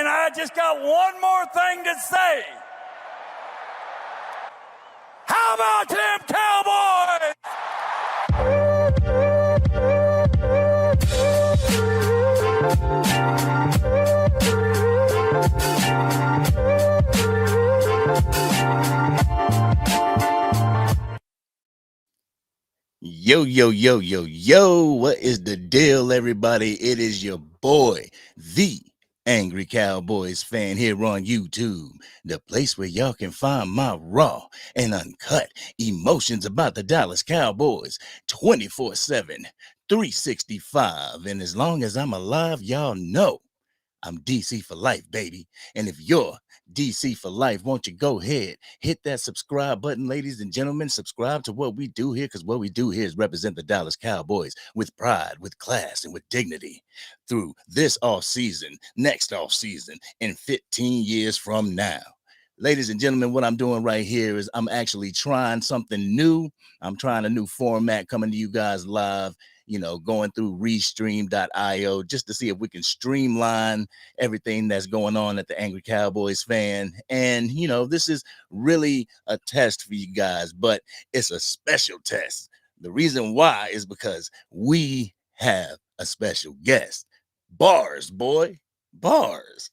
And I just got one more thing to say. How about them Cowboys? Yo, yo, yo, yo, yo, what is the deal, everybody? It is your boy, the Angry Cowboys fan here on YouTube, the place where y'all can find my raw and uncut emotions about the Dallas Cowboys 24/7, 365. And as long as I'm alive, y'all know I'm DC for life, baby. And if you're DC for life, won't you go ahead, hit that subscribe button, ladies and gentlemen. Subscribe to what we do here, because what we do here is represent the Dallas Cowboys with pride, with class, and with dignity through this off season, next off season, and 15 years from now. Ladies and gentlemen, what I'm doing right here is I'm actually trying something new. I'm trying a new format coming to you guys live, going through restream.io just to see if we can streamline everything that's going on at the Angry Cowboys fan. And, this is really a test for you guys, but it's a special test. The reason why is because we have a special guest. Bars, boy. Bars.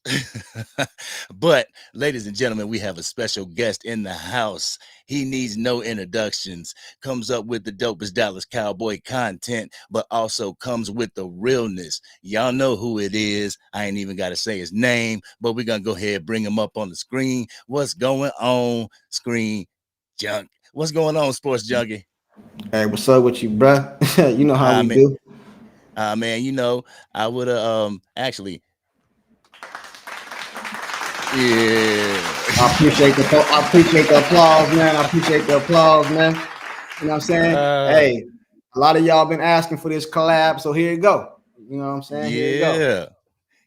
But ladies and gentlemen, we have a special guest in the house. He needs no introductions, comes up with the dopest Dallas Cowboy content, but also comes with the realness. Y'all know who it is. I ain't even got to say his name, but we're going to go ahead and bring him up on the screen. What's going on, Screen Junk? What's going on, Sports Junkie? Hey, what's up with you, bruh? You know how we do. Man, I would have actually. Yeah. I appreciate the applause, man. I appreciate the applause, man. You know what I'm saying? Hey, a lot of y'all been asking for this collab, so here you go. You know what I'm saying? Yeah. Here you go.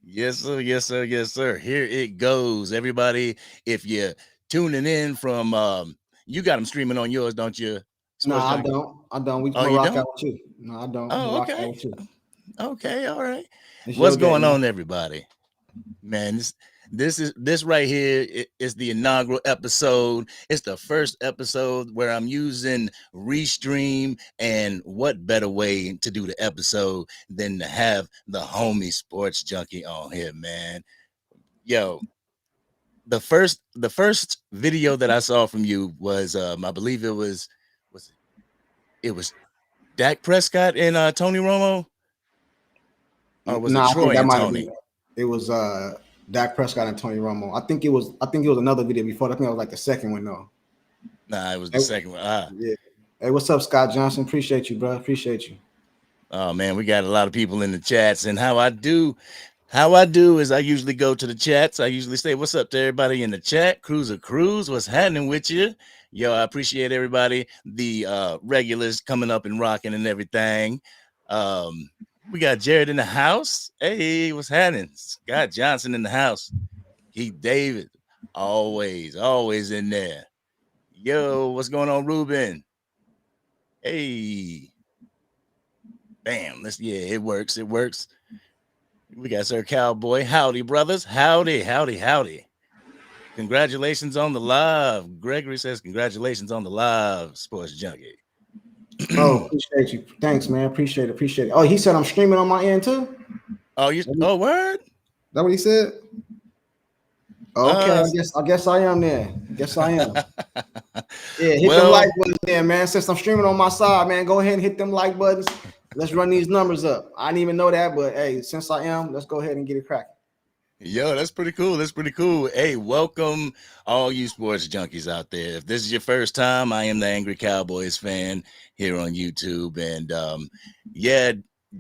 Yes, sir. Yes, sir. Yes, sir. Here it goes. Everybody, if you're tuning in from you got them streaming on yours, don't you? No, I don't. We can rock out with you. No, I don't. Oh, okay. Okay, all right. It's what's going on, everybody? Man, this right here is the inaugural episode. It's the first episode where I'm using Restream, and what better way to do the episode than to have the homie Sports Junkie on here, man. Yo, the first video that I saw from you was I believe it was Dak Prescott and Tony Romo, or was it Troy and Tony? It was Dak Prescott and Tony Romo. I think it was another video before. I think it was like the second one though. Nah, it was the second one. Yeah. Hey, what's up, Scott Johnson? Appreciate you, bro. Appreciate you. Oh man, we got a lot of people in the chats, and how I do is I usually go to the chats. I usually say, "What's up to everybody in the chat?" Cruiser Cruz, what's happening with you? Yo, I appreciate everybody. The regulars coming up and rocking and everything. We got Jared in the house. Hey, what's happening? Scott Johnson in the house. Keith David, always in there. Yo, what's going on, Ruben? Hey. Bam. It works. We got Sir Cowboy. Howdy, brothers. Howdy. Congratulations on the live. Gregory says congratulations on the live, Sports Junkie. Oh, appreciate you. Thanks, man. Appreciate it. Oh, he said I'm streaming on my end too. Oh, word? That what he said? Okay, I guess I am there. Yeah, hit them like buttons there, man. Since I'm streaming on my side, man, go ahead and hit them like buttons. Let's run these numbers up. I didn't even know that, but hey, since I am, let's go ahead and get it cracking. Yo, that's pretty cool. Hey, welcome all you sports junkies out there. If this is your first time, I am the Angry Cowboys fan here on YouTube. And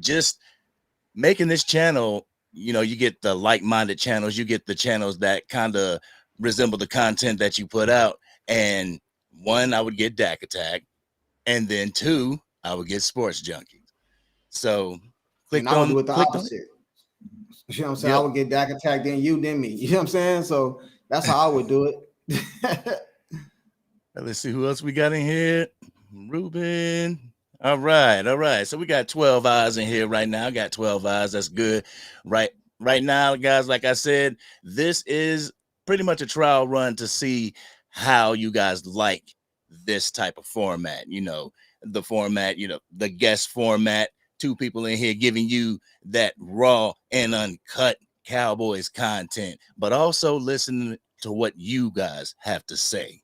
just making this channel, you get the like-minded channels, you get the channels that kind of resemble the content that you put out. And one, I would get Dak Attack, and then two, I would get Sports Junkies. So I would do it the opposite. You know what I'm saying? Yep. I would get Dak Attack, then you, then me. You know what I'm saying? So that's how I would do it. Let's see who else we got in here. Ruben. All right. So we got 12 eyes in here right now. Got 12 eyes. That's good. Right right now, guys, like I said, this is pretty much a trial run to see how you guys like this type of format. The format, the guest format, two people in here giving you that raw and uncut Cowboys content, but also listening to what you guys have to say,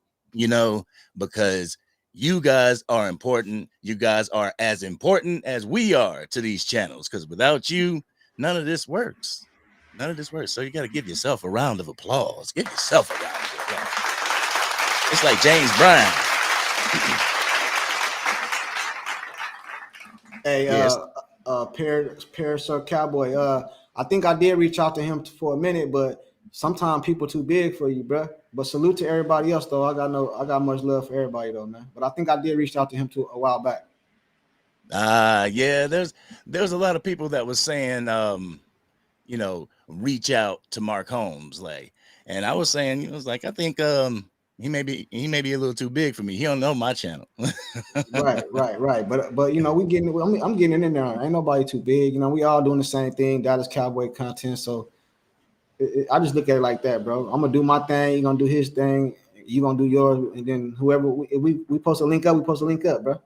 because you guys are important. You guys are as important as we are to these channels, because without you, none of this works. None of this works. So you got to give yourself a round of applause. Give yourself a round of applause. It's like James Brown. Hey, Yes. Sir Cowboy. I think I did reach out to him for a minute, but sometimes people too big for you, bro. But salute to everybody else, though. I got much love for everybody, though, man. But I think I did reach out to him a while back. Yeah. There's a lot of people that was saying, reach out to Mark Holmes, and I was saying, I think he may be a little too big for me. He don't know my channel. Right. But I'm getting in there. Ain't nobody too big. We all doing the same thing. Dallas Cowboy content. So I just look at it like that, bro. I'm gonna do my thing. You gonna do his thing. You gonna do yours, and then whoever we supposed to link up, we supposed to link up, bro.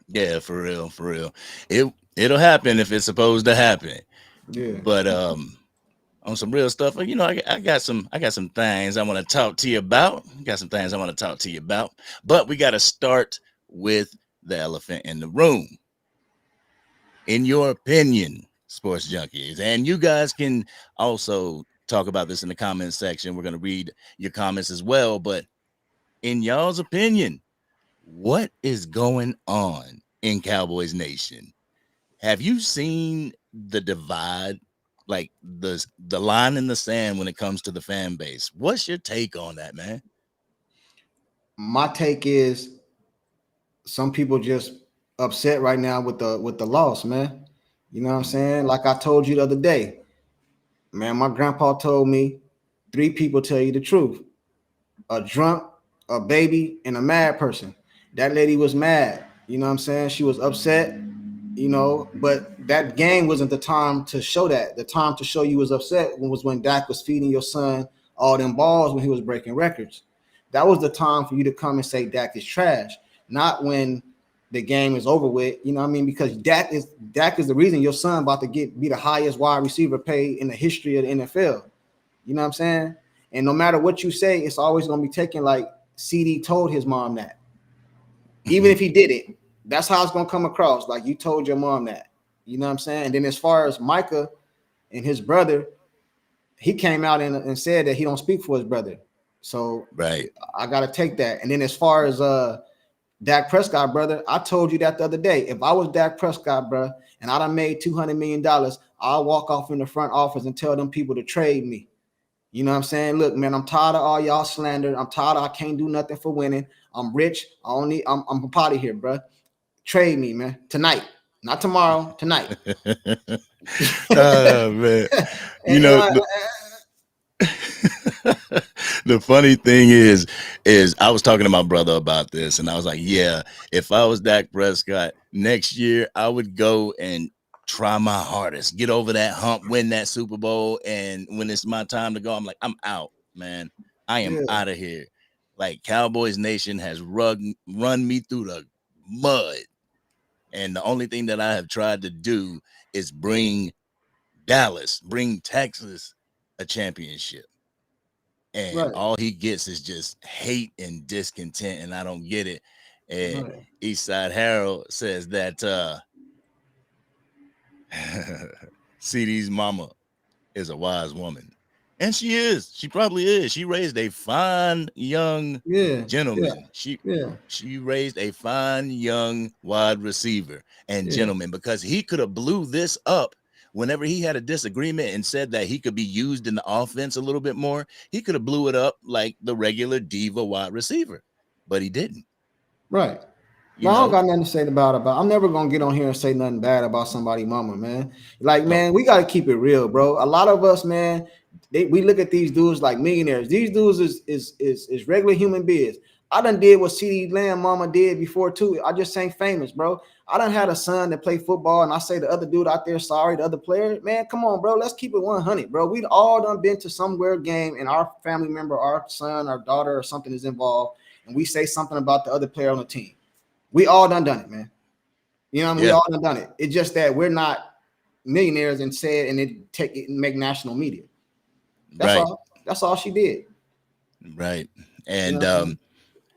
Yeah, for real. It'll happen if it's supposed to happen. Yeah. But on some real stuff, I got some things I want to talk to you about. But we got to start with the elephant in the room. In your opinion, sports junkies, and you guys can also talk about this in the comments section. We're going to read your comments as well. But in y'all's opinion, what is going on in Cowboys Nation? Have you seen the divide, like the line in the sand when it comes to the fan base? What's your take on that, man? My take is some people just upset right now with the loss, man. You know what I'm saying? Like I told you the other day, man, my grandpa told me 3 people tell you the truth: a drunk, a baby, and a mad person. That lady was mad. You know what I'm saying? She was upset, but that game wasn't the time to show that. The time to show you was upset was when Dak was feeding your son all them balls when he was breaking records. That was the time for you to come and say Dak is trash, not when the game is over with. You know what I mean? Because Dak is the reason your son about to be the highest wide receiver paid in the history of the NFL. You know what I'm saying? And no matter what you say, it's always going to be taken like CD told his mom that. Even if he did it, that's how it's going to come across. Like you told your mom that. You know what I'm saying? And then as far as Micah and his brother, he came out and said that he don't speak for his brother. So right, I got to take that. And then as far as Dak Prescott, brother, I told you that the other day. If I was Dak Prescott, bro, and I done made $200 million, I'll walk off in the front office and tell them people to trade me. You know what I'm saying? Look, man, I'm tired of all y'all slander. I'm tired of I can't do nothing for winning. I'm rich. I'm out of here, bro. Trade me, man. Tonight. Not tomorrow, tonight. Oh, man. The funny thing is I was talking to my brother about this, and I was like, yeah, if I was Dak Prescott next year, I would go and try my hardest, get over that hump, win that Super Bowl. And when it's my time to go, I'm like, I'm out, man. I am out of here. Like Cowboys Nation has run me through the mud. And the only thing that I have tried to do is bring Texas a championship. And all he gets is just hate and discontent, and I don't get it. And Eastside Harold says that CD's mama is a wise woman. And she is. She probably is. She raised a fine young gentleman. She raised a fine young wide receiver and gentleman, because he could have blew this up whenever he had a disagreement and said that he could be used in the offense a little bit more. He could have blew it up like the regular diva wide receiver, but he didn't. Right. I don't got nothing to say about it. But I'm never gonna get on here and say nothing bad about somebody's mama, man. Like, man, we gotta keep it real, bro. A lot of us, man, we look at these dudes like millionaires. These dudes is regular human beings. I done did what CD Lamb mama did before too. I just ain't famous, bro. I done had a son that play football, and I say the other dude out there, sorry, the other player, man, come on, bro. Let's keep it 100, bro. We all done been to somewhere game, and our family member, our son, our daughter, or something is involved, and we say something about the other player on the team. We all done it, man. You know what I mean? We all done it. It's just that we're not millionaires and said and it take it and make national media. That's all. That's all she did. Right. And You know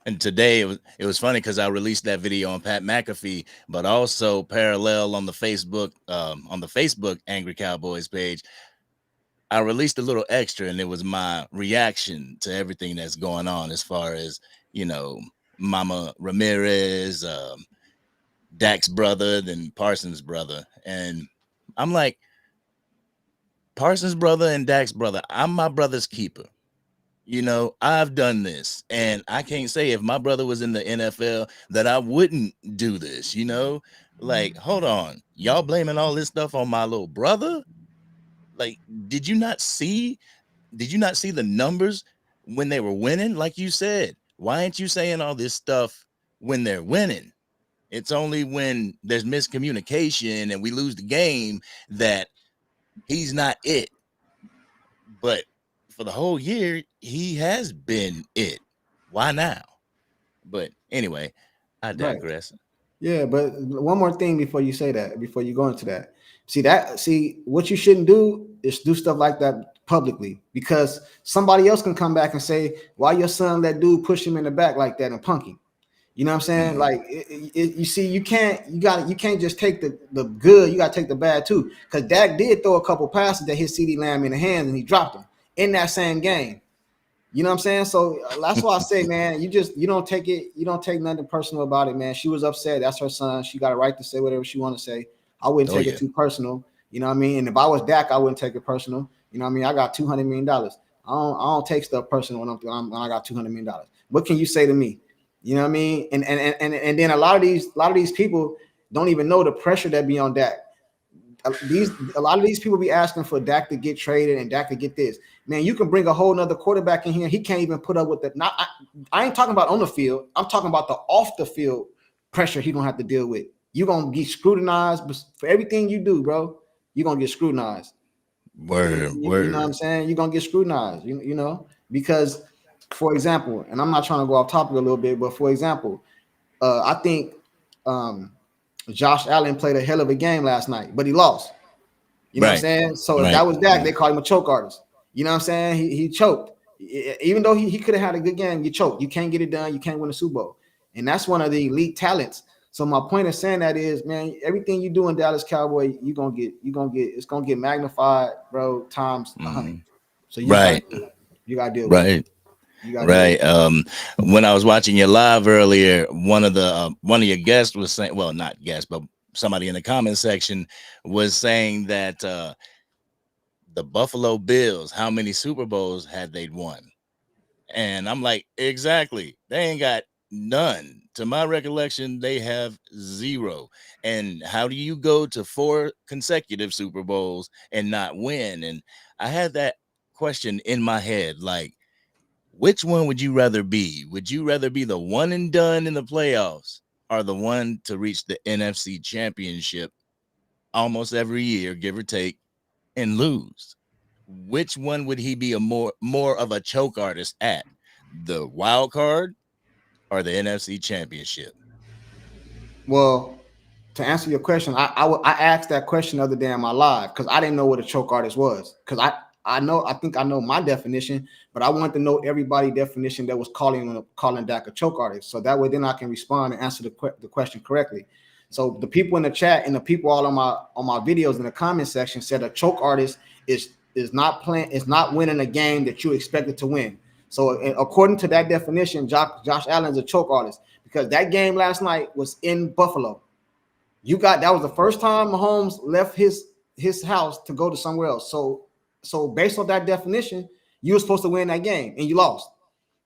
and today it was funny because I released that video on Pat McAfee, but also parallel on the Facebook Angry Cowboys page. I released a little extra, and it was my reaction to everything that's going on as far as, Mama Ramirez, Dak's brother, then Parsons' brother. And I'm like, Parsons' brother and Dak's brother, I'm my brother's keeper. I've done this, and I can't say if my brother was in the NFL that I wouldn't do this, Like, hold on. Y'all blaming all this stuff on my little brother? Like, did you not see the numbers when they were winning? Like you said, why aren't you saying all this stuff when they're winning? It's only when there's miscommunication and we lose the game that he's not it. But for the whole year, he has been it. Why now? But anyway, I digress. Right. Yeah, but one more thing before you say that, before you go into that. See, what you shouldn't do is do stuff like that publicly, because somebody else can come back and say, why your son let dude push him in the back like that and punk him? You know what I'm saying? Mm-hmm. Like, you see, you can't just take the good, you got to take the bad too. Because Dak did throw a couple passes that hit CD Lamb in the hands and he dropped them in that same game. You know what I'm saying? So that's why I say, man, you don't take nothing personal about it, man. She was upset. That's her son. She got a right to say whatever she want to say. I wouldn't take it too personal. You know what I mean? And if I was Dak, I wouldn't take it personal. You know what I mean? I got $200 million. I don't take stuff personal when I got $200 million. What can you say to me? You know what I mean? And then a lot of these people don't even know the pressure that be on Dak. A lot of these people be asking for Dak to get traded and Dak to get this. Man, you can bring a whole nother quarterback in here. He can't even put up with that. I ain't talking about on the field. I'm talking about the off the field pressure he gonna have to deal with. You're gonna get scrutinized for everything you do, bro. You're gonna get scrutinized. Word. You know what I'm saying? You're gonna get scrutinized, because, for example, and I'm not trying to go off topic a little bit, but for example, I think Josh Allen played a hell of a game last night, but he lost. You know what I'm saying? So if that was Dak, they call him a choke artist. You know what I'm saying? He choked. Even though he could have had a good game, you choked. You can't get it done. You can't win a Super Bowl. And that's one of the elite talents. So my point of saying that is, man, everything you do in Dallas Cowboy, it's gonna get magnified, bro, times 100. So you gotta deal with it. Right. When I was watching you live earlier, one of your guests was saying, well, not guest, but somebody in the comment section was saying that the Buffalo Bills, how many Super Bowls had they won? And I'm like, exactly. They ain't got none. To my recollection, they have 0. And how do you go to 4 consecutive Super Bowls and not win? And I had that question in my head, like, which one would you rather be? Would you rather be the one and done in the playoffs or the one to reach the NFC Championship almost every year, give or take, and lose? Which one would he be a more of a choke artist at? The wild card or the NFC Championship? Well, to answer your question, I asked that question the other day in my live because I didn't know what a choke artist was. Because I think I know my definition, but I wanted to know everybody's definition that was calling Dak a choke artist. So that way, then I can respond and answer the question correctly. So the people in the chat and the people all on my videos in the comment section said a choke artist is not winning a game that you expected to win. So according to that definition, Josh Allen's a choke artist because that game last night was in Buffalo. That was the first time Mahomes left his house to go to somewhere else. So based on that definition, you were supposed to win that game and you lost.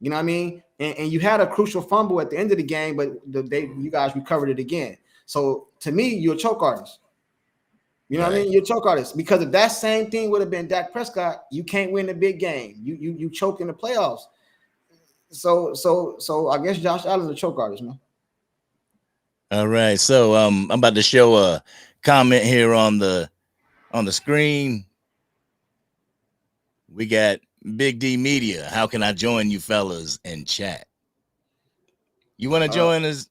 You know what I mean? And you had a crucial fumble at the end of the game, but you guys recovered it again. So to me, you're a choke artist. You know what I mean? You're a choke artist because if that same thing would have been Dak Prescott, you can't win the big game. You choke in the playoffs. So I guess Josh Allen's a choke artist, man. All right. So I'm about to show a comment here on the screen. We got Big D Media. How can I join you fellas and chat? You want to join us?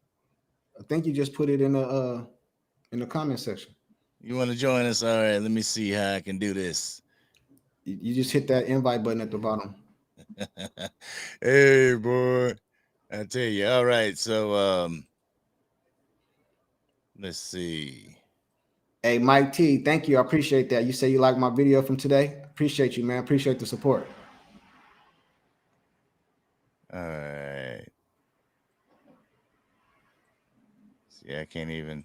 I think you just put it in the comment section. You want to join us? All right. Let me see how I can do this. You just hit that invite button at the bottom. Hey, boy. I tell you. All right. So let's see. Hey, Mike T, thank you. I appreciate that. You say you like my video from today. Appreciate you, man. Appreciate the support. All right. See, I can't even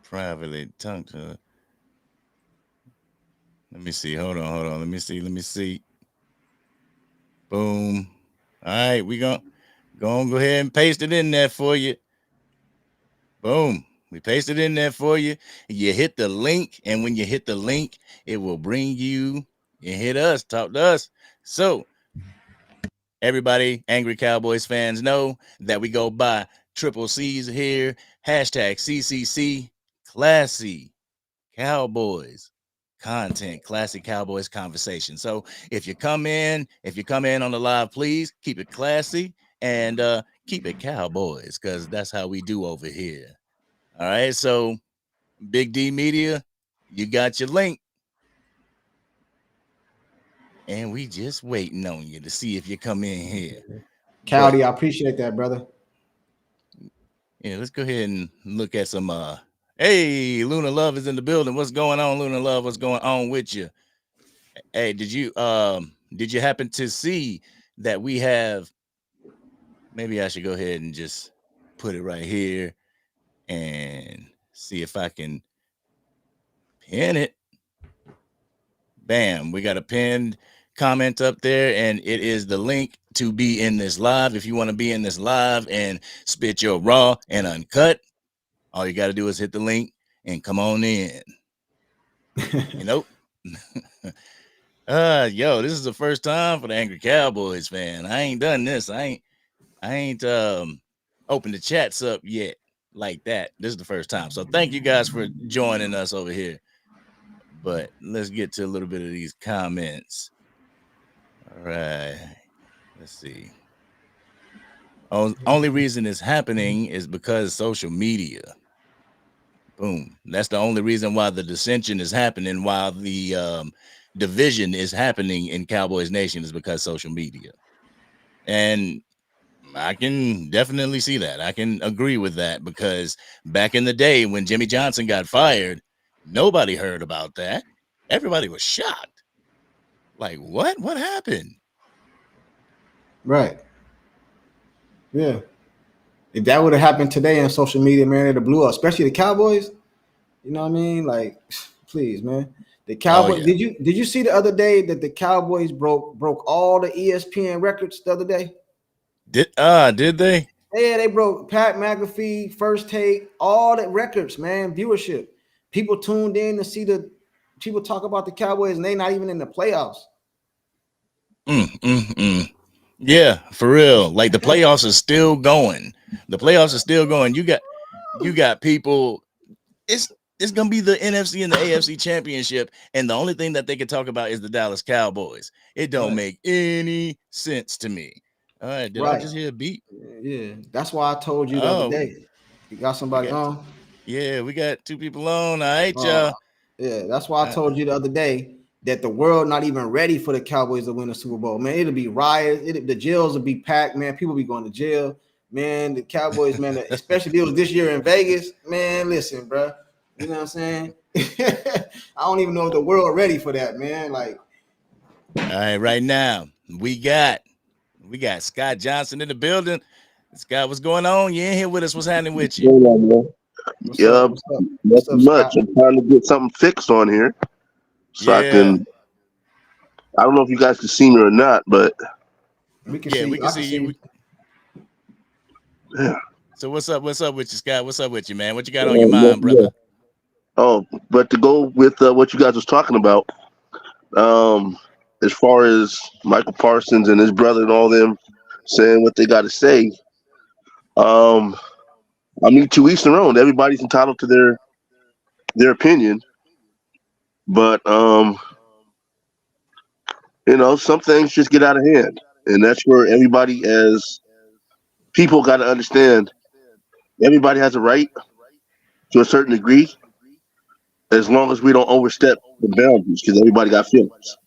privately talk to her. Let me see. Hold on. Let me see. Boom. All right, we go ahead and paste it in there for you. Boom. We paste it in there for you. You hit the link, and when you hit the link, it will bring you and hit us, talk to us. So everybody, Angry Cowboys fans, know that we go by triple C's here. Hashtag CCC Classy Cowboys content, classic Cowboys conversation. So if you come in on the live, please keep it classy and keep it Cowboys, because that's how we do over here. All right. So Big D Media, you got your link. And we just waiting on you to see if you come in here. Cowdy, I appreciate that, brother. Yeah, let's go ahead and look at some hey, Luna Love is in the building. What's going on, Luna Love? What's going on with you? Hey, did you happen to see that we have, maybe I should go ahead and just put it right here and see if I can pin it. Bam, we got a pinned comment up there, and it is the link to be in this live. If you want to be in this live and spit your raw and uncut, all you got to do is hit the link and come on in. You know? Yo, this is the first time for the Angry Cowboys fan. I ain't done this. I ain't opened the chats up yet like that. This is the first time. So thank you guys for joining us over here. But let's get to a little bit of these comments. All right. Let's see. Only reason it's happening is because social media. Boom. That's the only reason why the dissension is happening, while the division is happening in Cowboys Nation, is because social media. And I can definitely see that. I can agree with that, because back in the day when Jimmy Johnson got fired, nobody heard about that. Everybody was shocked. Like, what? What happened? Right. Yeah. If that would have happened today on social media, man, it'd have blew up, especially the Cowboys. You know what I mean? Like, please, man. The Cowboys. Oh, yeah. Did you see the other day that the Cowboys broke all the ESPN records the other day? Did they? Yeah, they broke Pat McAfee, First Take, all the records, man. Viewership. People tuned in to see the people talk about the Cowboys, and they not even in the playoffs. Yeah, for real. Like, the playoffs are still going. The playoffs are still going. You got people. It's gonna be the NFC and the AFC championship, and the only thing that they can talk about is the Dallas Cowboys. It don't make any sense to me. All right, did I just hear a beat? Yeah, that's why I told you the other day. You got somebody on? Yeah, we got two people on. All right, y'all. Yeah, that's why I told you the other day that the world not even ready for the Cowboys to win the Super Bowl. Man, it'll be riots. The jails will be packed, man. People be going to jail. Man, the Cowboys, man, especially if it was this year in Vegas. Man, listen, bro. You know what I'm saying? I don't even know if the world ready for that, man. Like, all right, right now we got Scott Johnson in the building. Scott, what's going on? You in here with us? What's happening with you? What's up? What's up, much. Scott? I'm trying to get something fixed on here, so I can. I don't know if you guys can see me or not, but we can see. We can see you. Yeah. So what's up? What's up with you, Scott? What's up with you, man? What you got on your mind, brother? Yeah. Oh, but to go with what you guys was talking about, as far as Michael Parsons and his brother and all them saying what they got to say, I mean, to each their own. Everybody's entitled to their opinion, but some things just get out of hand, and that's where everybody, as people, got to understand. Everybody has a right to a certain degree, as long as we don't overstep the boundaries, because everybody got feelings.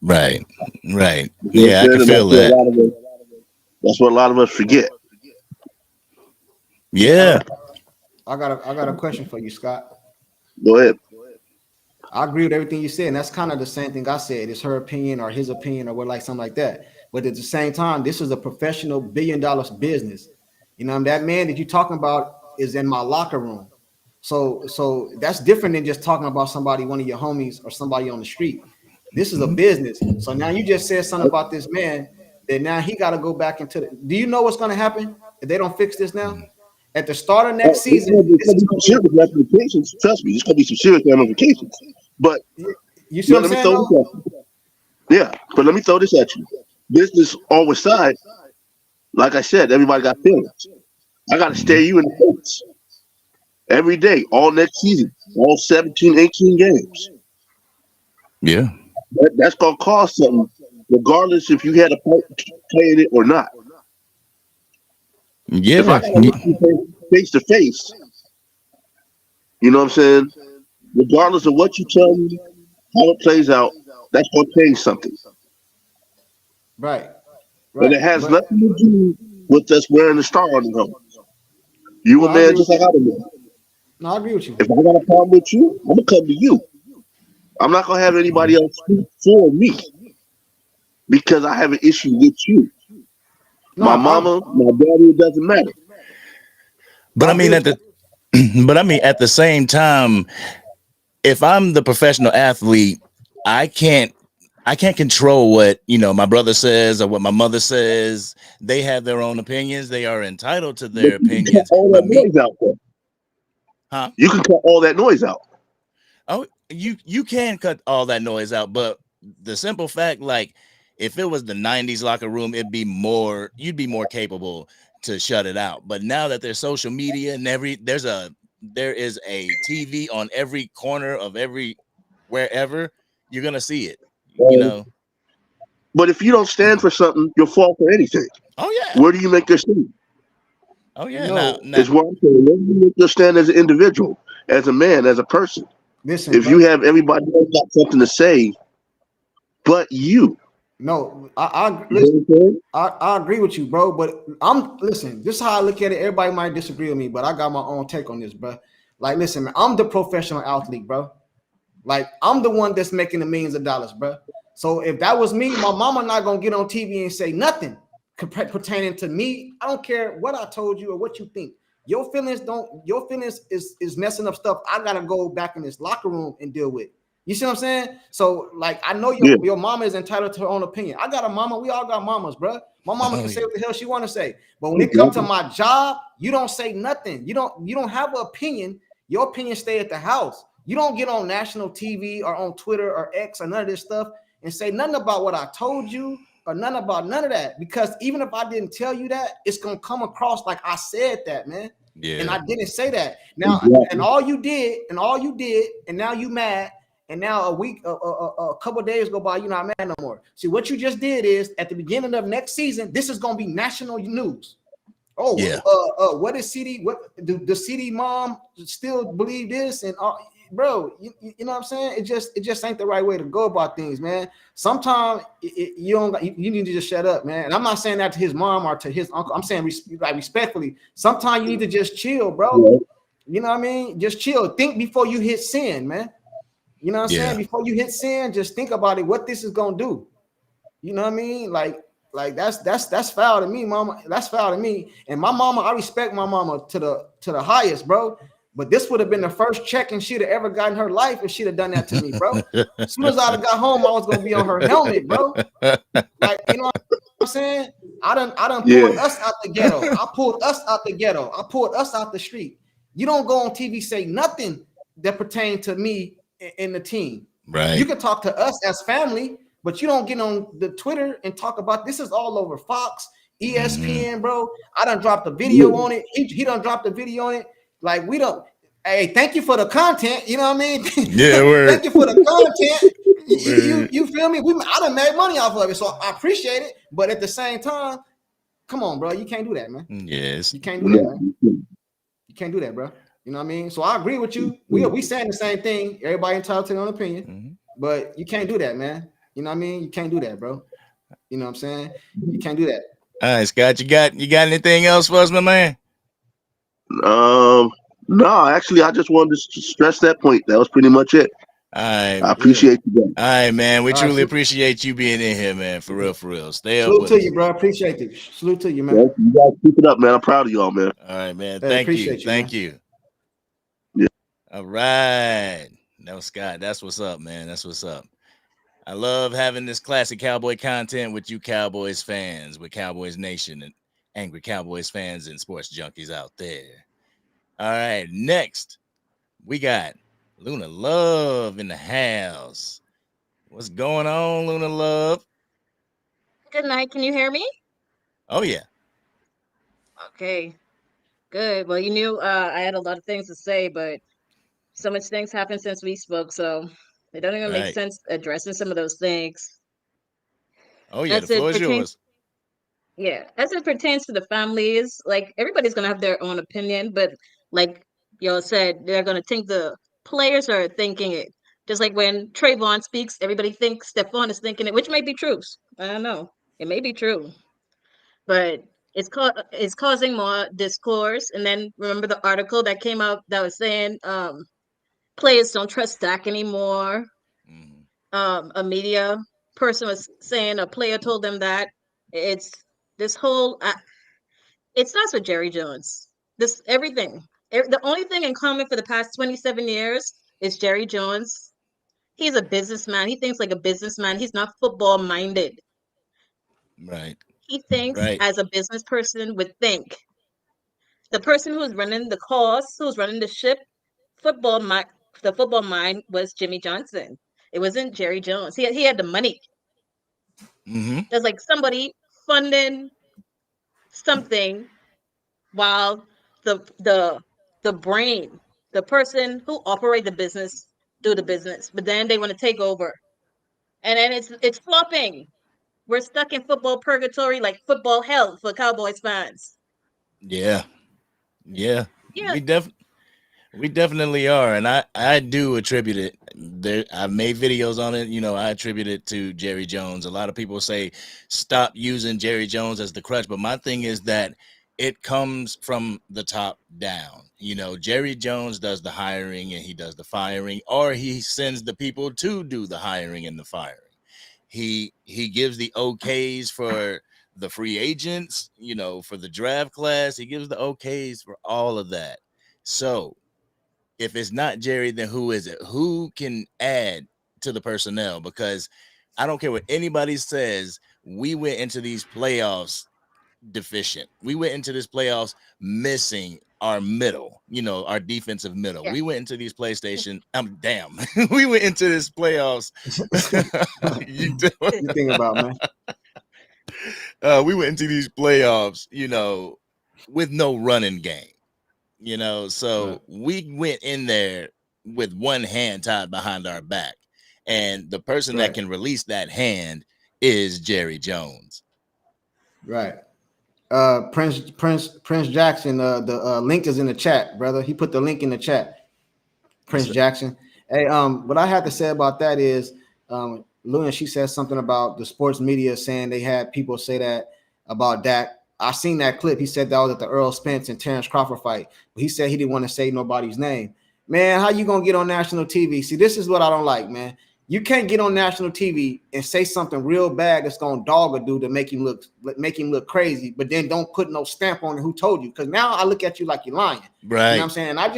Right. Right. You know what I'm Yeah, I saying? can And feel that. that's what a lot of us forget. Yeah. I got a question for you, Scott. Go ahead. I agree with everything you said, and that's kind of the same thing I said. It's her opinion or his opinion or what, like something like that. But at the same time, this is a professional $1 billion business. You know, that man that you're talking about is in my locker room. So that's different than just talking about somebody, one of your homies or somebody on the street. This is a business. So now you just said something about this man that now he got to go back into the. Do you know what's going to happen if they don't fix this now? At the start of next season, There's this gonna is be some serious ramifications. Trust me, there's gonna be some serious ramifications. But you see what I'm let me saying? throw this Though? at you. Yeah, but let me throw this at you. Business all aside, like I said, everybody got feelings. I got to stare you in the face every day, all next season, all 17, 18 games. Yeah. That's gonna cost something, regardless if you had a play in it or not. If I Yeah. gotta look you face to face, you know what I'm saying? Regardless of what you tell me, how it plays out, that's gonna change something. Right, And it right. has But nothing to do with us wearing a star on the helmet. You no, a I man agree with just like you. I'm a man. No, I agree with you. If I got a problem with you, I'm gonna come to you. I'm not gonna have anybody else speak for me because I have an issue with you. No, My mama, my daddy, it doesn't matter. But I I agree mean with at you. the but I mean at the same time, if I'm the professional athlete, I can't I can't control what, my brother says or what my mother says. They have their own opinions. They are entitled to But their you can cut opinions. all that But me, noise out there. huh? You can cut all that noise out. Oh, you can cut all that noise out, but the simple fact, like, if it was the '90s locker room, you'd be more capable to shut it out. But now that there's social media and there is a TV on every corner of every wherever, you're gonna see it. You Um, know. but if you don't stand for something, you'll fall for anything. Oh yeah. Where do you make your stand? Oh yeah. Now, No, now. Is what I'm saying. Where do you make your stand as an individual, as a man, as a person? listen, If you bro. have everybody else got something to say, but you, No, I you know listen. what I'm saying? I agree with you, bro. But I'm listen. This is how I look at it. Everybody might disagree with me, but I got my own take on this, bro. Like, listen, man. I'm the professional athlete, bro. Like, I'm the one that's making the millions of dollars, bro. So if that was me, my mama not gonna get on TV and say nothing pertaining to me. I don't care what I told you or what you think. Your feelings is messing up stuff. I gotta go back in this locker room and deal with. You see what I'm saying? So, like, I know Yeah. your mama is entitled to her own opinion. I got a mama. We all got mamas, bro. My mama Oh can say yeah. what the hell she want to say. But when it comes to Exactly. my job, you don't say nothing. You don't have an opinion. Your opinion stay at the house. You don't get on national TV or on Twitter or X or none of this stuff and say nothing about what I told you or none about none of that. Because even if I didn't tell you that, it's gonna come across like I said that, man. And Yeah. I didn't say that. Now, and Exactly. all you did, and now you mad. And now a couple of days go by, you're not mad no more. See, what you just did is at the beginning of next season, this is gonna be national news. Yeah. Oh, what is CD? What the CD mom still believe this? And bro, you know what I'm saying? It just ain't the right way to go about things, man. Sometimes you don't you need to just shut up, man. And I'm not saying that to his mom or to his uncle. I'm saying like respectfully. Sometimes you need to just chill, bro. Yeah. You know what I mean? Just chill. Think before you hit sin, man. You know what I'm saying? Yeah. Before you hit sin, just think about it. What this is gonna do. You know what I mean? Like that's foul to me, mama. That's foul to me. And my mama, I respect my mama to the highest, bro. But this would have been the first check and she'd have ever gotten in her life if she'd have done that to me, bro. As soon as I'd have got home, I was gonna be on her helmet, bro. Like, you know what I'm saying? I done Yeah. pulled us out the ghetto. I pulled us out the ghetto. I pulled us out the street. You don't go on TV say nothing that pertained to me and the team. You Right. can talk to us as family, But you don't get on the Twitter and talk about this. Is all over Fox, ESPN, bro. I done dropped a video on it. He done dropped a video on it. Like we don't. Hey, thank you for the content. You know what I mean? Yeah, word. Thank you for the content. You feel me? I done made money off of it, so I appreciate it. But at the same time, come on, bro. You can't do that, man. Yes. You can't do that, man. You can't do that, bro. You know what I mean? So I agree with you. We saying the same thing. Everybody entitled to their own opinion, but you can't do that, man. You know what I mean? You can't do that, bro. You know what I'm saying? You can't do that. All right, Scott, you got anything else for us, my man? No, actually, I just wanted to stress that point. That was pretty much it. All right. I appreciate you guys. All right, man. We All truly right, appreciate you being in here, man. For real, for real. Stay up salute with to us. you, bro. Appreciate it. Salute to you, man. Yeah, you guys keep it up, man. I'm proud of y'all, man. All right, man. Hey, Thank you. appreciate you, Thank man. you. Yeah. All right. That was Scott. That's what's up, man. That's what's up. I love having this classic Cowboy content with you Cowboys fans, with Cowboys Nation and angry Cowboys fans and sports junkies out there. All right. Next, we got Luna Love in the house. What's going on, Luna Love? Good night. Can you hear me? Oh, yeah. Okay, good. Well, you knew I had a lot of things to say, but so much things happened since we spoke, so it doesn't even make Right. sense addressing some of those things. Oh, yeah. As The it floor is pertains, yours. yeah, as it pertains to the families, like everybody's gonna have their own opinion, but like y'all said, they're gonna think the players are thinking it. Just like when Trayvon speaks, everybody thinks Stephon is thinking it, which may be true. I don't know. It may be true. But it's causing more discourse. And then remember the article that came out that was saying players don't trust Dak anymore. A media person was saying a player told them that it's this whole. It starts with Jerry Jones. This everything. The only thing in common for the past 27 years is Jerry Jones. He's a businessman. He thinks like a businessman. He's not football minded. Right. He thinks Right. as a business person would think. The person who's running the course, who's running the ship, football mind, the football mind was Jimmy Johnson. It wasn't Jerry Jones. He had the money. There's like somebody funding something while the brain, the person who operate the business, do the business, but then they want to take over, and then it's flopping. We're stuck in football purgatory, like football hell for Cowboys fans. Yeah. Yeah. Yeah, We definitely are, and I do attribute it. There, I've made videos on it. I attribute it to Jerry Jones. A lot of people say stop using Jerry Jones as the crutch, but my thing is that it comes from the top down. Jerry Jones does the hiring and he does the firing, or he sends the people to do the hiring and the firing. He gives the okays for the free agents, for the draft class. He gives the okays for all of that. So if it's not Jerry, then who is it? Who can add to the personnel? Because I don't care what anybody says, we went into these playoffs deficient. We went into this playoffs missing our middle, our defensive middle. yeah. We went into these we went into this playoffs. You think about, man. We went into these playoffs, with no running game. So we went in there with one hand tied behind our back, and the person that can release that hand is Jerry Jones. Right. Prince Jackson. The link is in the chat, brother. He put the link in the chat. Prince Jackson. Hey, what I had to say about that is, Luna, she said something about the sports media saying they had people say that about Dak. I seen that clip. He said that was at the Earl Spence and Terrence Crawford fight. But he said he didn't want to say nobody's name. Man, how you gonna get on national TV? See, this is what I don't like, man. You can't get on national TV and say something real bad that's gonna dog a dude to make him look crazy, but then don't put no stamp on it who told you. Because now I look at you like you're lying. Right. You know what I'm saying? I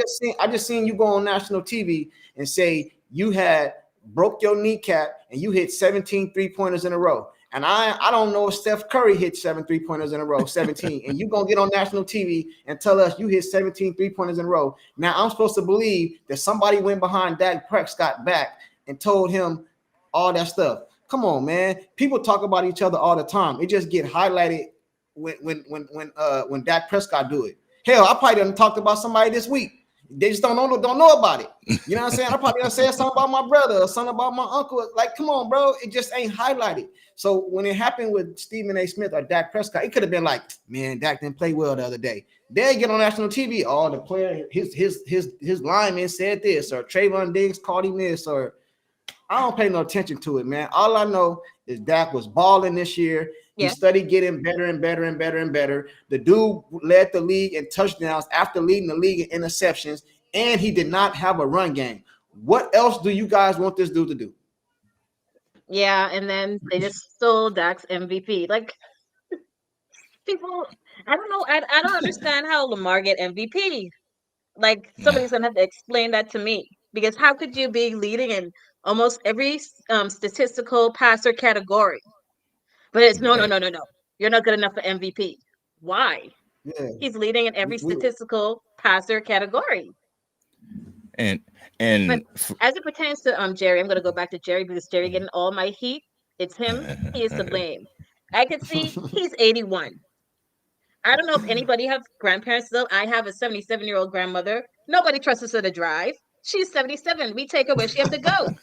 just seen you go on national TV and say you had broke your kneecap and you hit 17 3-pointers in a row. And I don't know if Steph Curry hit 7 3-pointers in a row, 17. And you going to get on national TV and tell us you hit 17 3-pointers in a row. Now, I'm supposed to believe that somebody went behind Dak Prescott back and told him all that stuff. Come on, man. People talk about each other all the time. It just get highlighted when Dak Prescott do it. Hell, I probably done talked about somebody this week. They just don't know about it. You know what I'm saying? I probably done said something about my brother or something about my uncle. Like, come on, bro. It just ain't highlighted. So when it happened with Stephen A. Smith or Dak Prescott, it could have been like, man, Dak didn't play well the other day. They get on national TV. Oh, the player, his lineman said this, or Trayvon Diggs called him this, or I don't pay no attention to it, man. All I know is Dak was balling this year. He Yeah. studied getting better and better and better and better. The dude led the league in touchdowns after leading the league in interceptions, and he did not have a run game. What else do you guys want this dude to do? Yeah, and then they just stole Dak's MVP. Like people, I don't know. I don't understand how Lamar get MVP. Like somebody's gonna have to explain that to me because how could you be leading in almost every statistical passer category, but it's no, no, Right. no, no, no. You're not good enough for MVP. Why? Yeah, He's leading in every we statistical passer category. And But and as it pertains to Jerry, I'm gonna go back to Jerry because Jerry getting all my heat. It's him. He is to blame. I can see he's 81. I don't know if anybody have grandparents still. I have a 77-year-old grandmother. Nobody trusts her to drive. She's 77. We take her where she have to go.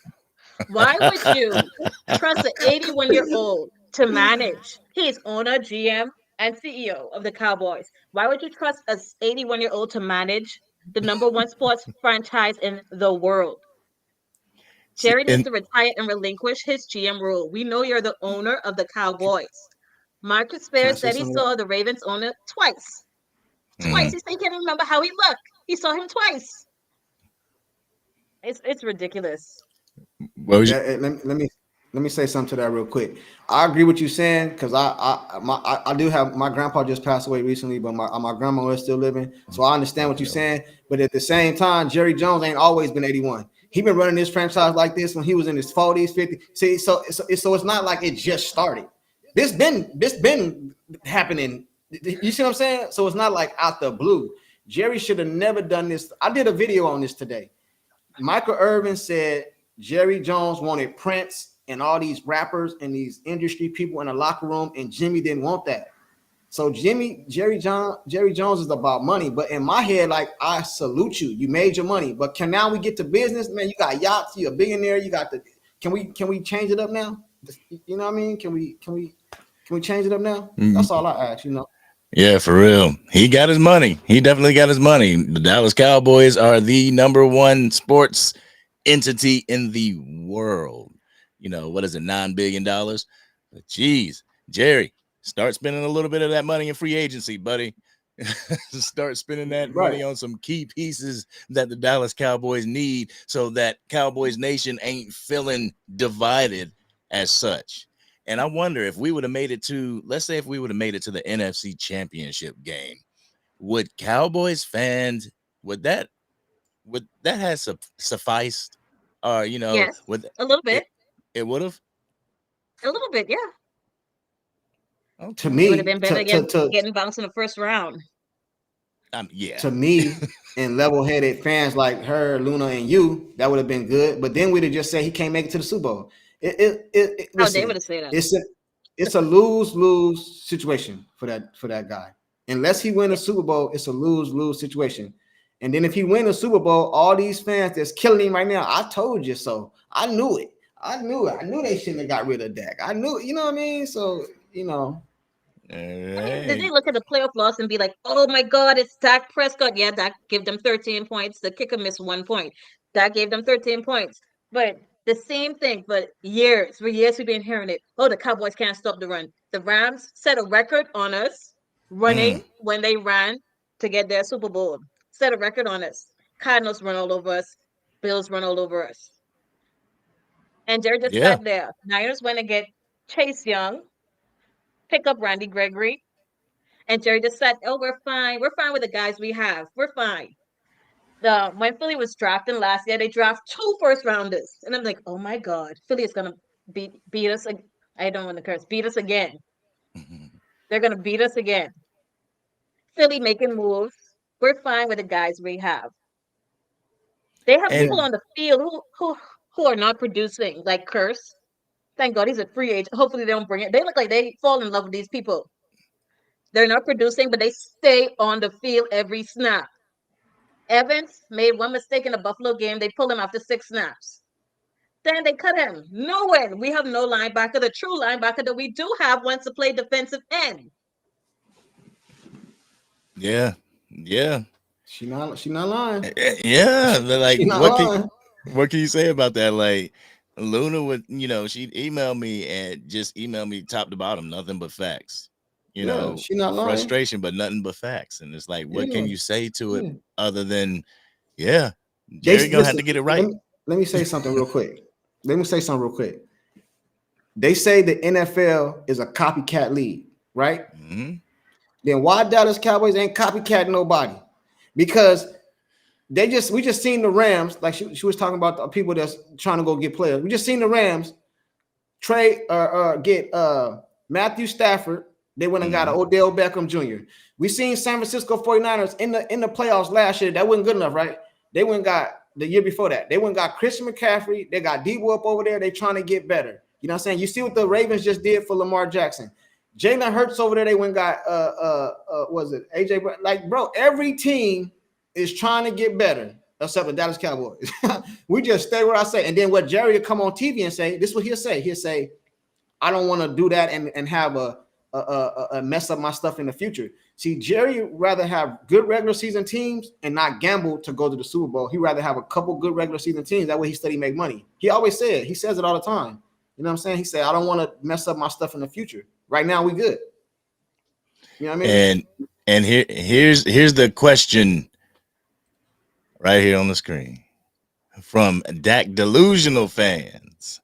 Why would you trust an 81-year-old to manage? He is owner, GM, and CEO of the Cowboys. Why would you trust a 81-year-old to manage the number one sports franchise in the world? Jerry needs and to retire and relinquish his GM role. We know you're the owner of the Cowboys. Marcus can I Spears say said he something? saw the Ravens owner twice. Twice. mhm. He said he can't even remember how he looked. He saw him twice. It's ridiculous. What was Let me say something to that real quick. I agree with you saying because I do have my grandpa just passed away recently, but my grandma is still living, so I understand what you're saying. But at the same time, Jerry Jones ain't always been 81. He been running this franchise like this when he was in his 40s, 50s. See, so it's not like it just started. This been happening. You see what I'm saying? So it's not like out the blue. Jerry should have never done this. I did a video on this today. Michael Irvin said Jerry Jones wanted Prince and all these rappers and these industry people in the locker room, and Jimmy didn't want that. So Jerry Jones is about money. But in my head, like I salute you. You made your money. But can now we get to business, man? You got yachts, you're a billionaire, you got the can we change it up now? You know what I mean? Can we change it up now? it? That's all I ask, you know. Yeah, for real. He got his money. He definitely got his money. The Dallas Cowboys are the number one sports entity in the world. You know, what is it, $9 billion? But geez, Jerry, start spending a little bit of that money in free agency, buddy. Start spending that Right. money on some key pieces that the Dallas Cowboys need so that Cowboys Nation ain't feeling divided as such. And I wonder if we would have made it to, let's say, if we would have made it to the NFC Championship game, would Cowboys fans, would that have sufficed? Or Yes, would a little it bit. it would have? A little bit, yeah. To Okay. It would have me, been better getting bounced in the first round. Yeah. to me and level-headed fans like her, Luna, and you, that would have been good. But then we'd have just said he can't make it to the Super Bowl. How they would Listen, have said that. it's a lose-lose situation for that guy. Unless he win a Yeah. Super Bowl, it's a lose-lose situation. And then if he win a Super Bowl, all these fans that's killing him right now, I told you so. I knew it. I knew it. I knew they shouldn't have got rid of Dak. I knew, you know what I mean? So, All I mean, did they right. look at the playoff loss and be like, "Oh my God, it's Dak Prescott"? Yeah, Dak gave them 13 points. The kicker missed 1 point. That gave them 13 points. But the same thing. But for years we've been hearing it. Oh, the Cowboys can't stop the run. The Rams set a record on us Mm, running when they ran to get their Super Bowl. Set a record on us. Cardinals run all over us. Bills run all over us. And Jerry just yeah. sat there. Niners went to get Chase Young, pick up Randy Gregory, and Jerry just said, "Oh, we're fine. We're fine with the guys we have. We're fine." When Philly was drafting last year, they draft 2 first rounders, and I'm like, "Oh my God, Philly is gonna beat us." I don't want to curse. Beat us again. Mhm. They're gonna beat us again. Philly making moves. We're fine with the guys we have. They have And people yeah, on the field who are not producing, like Curse. Thank God he's a free agent. Hopefully they don't bring it. They look like they fall in love with these people. They're not producing, but they stay on the field every snap. Evans made one mistake in the Buffalo game. They pulled him after 6 snaps. Then they cut him. No way. We have no linebacker. The true linebacker that we do have wants to play defensive end. Yeah. Yeah. She not lying. Yeah. Like, She not what lying. can you say about that? Like, Luna would, she'd email me and just email me top to bottom, nothing but facts. Yeah, she not lying. Frustration, but nothing but facts. And it's like, what can you say to it Yeah. other than, Jerry gonna have to get it right. Let me say something real quick. They say the NFL is a copycat league, right? Mm-hmm. Then why Dallas Cowboys ain't copycat nobody? Because we just seen the Rams, like she was talking about the people that's trying to go get players. We just seen the Rams get Matthew Stafford. They went and got an Odell Beckham Jr. We seen San Francisco 49ers in the playoffs last year. That wasn't good enough, right? They went and got the year before that. They went and got Christian McCaffrey. They got Debo up over there. They trying to get better. You know what I'm saying? You see what the Ravens just did for Lamar Jackson. Jalen Hurts over there. They went and got was it AJ? Like, bro, every team is trying to get better except the Dallas Cowboys. We just stay where I say. And then what Jerry will come on TV and say, this is what he'll say. He'll say, I don't want to do that and have a mess up my stuff in the future. See, Jerry rather have good regular season teams and not gamble to go to the Super Bowl. He rather have a couple good regular season teams. That way he steady make money. He always said, he says it all the time. You know what I'm saying? He said, I don't want to mess up my stuff in the future. Right now we good. You know what I mean? And here's the question right here on the screen from Dak delusional fans.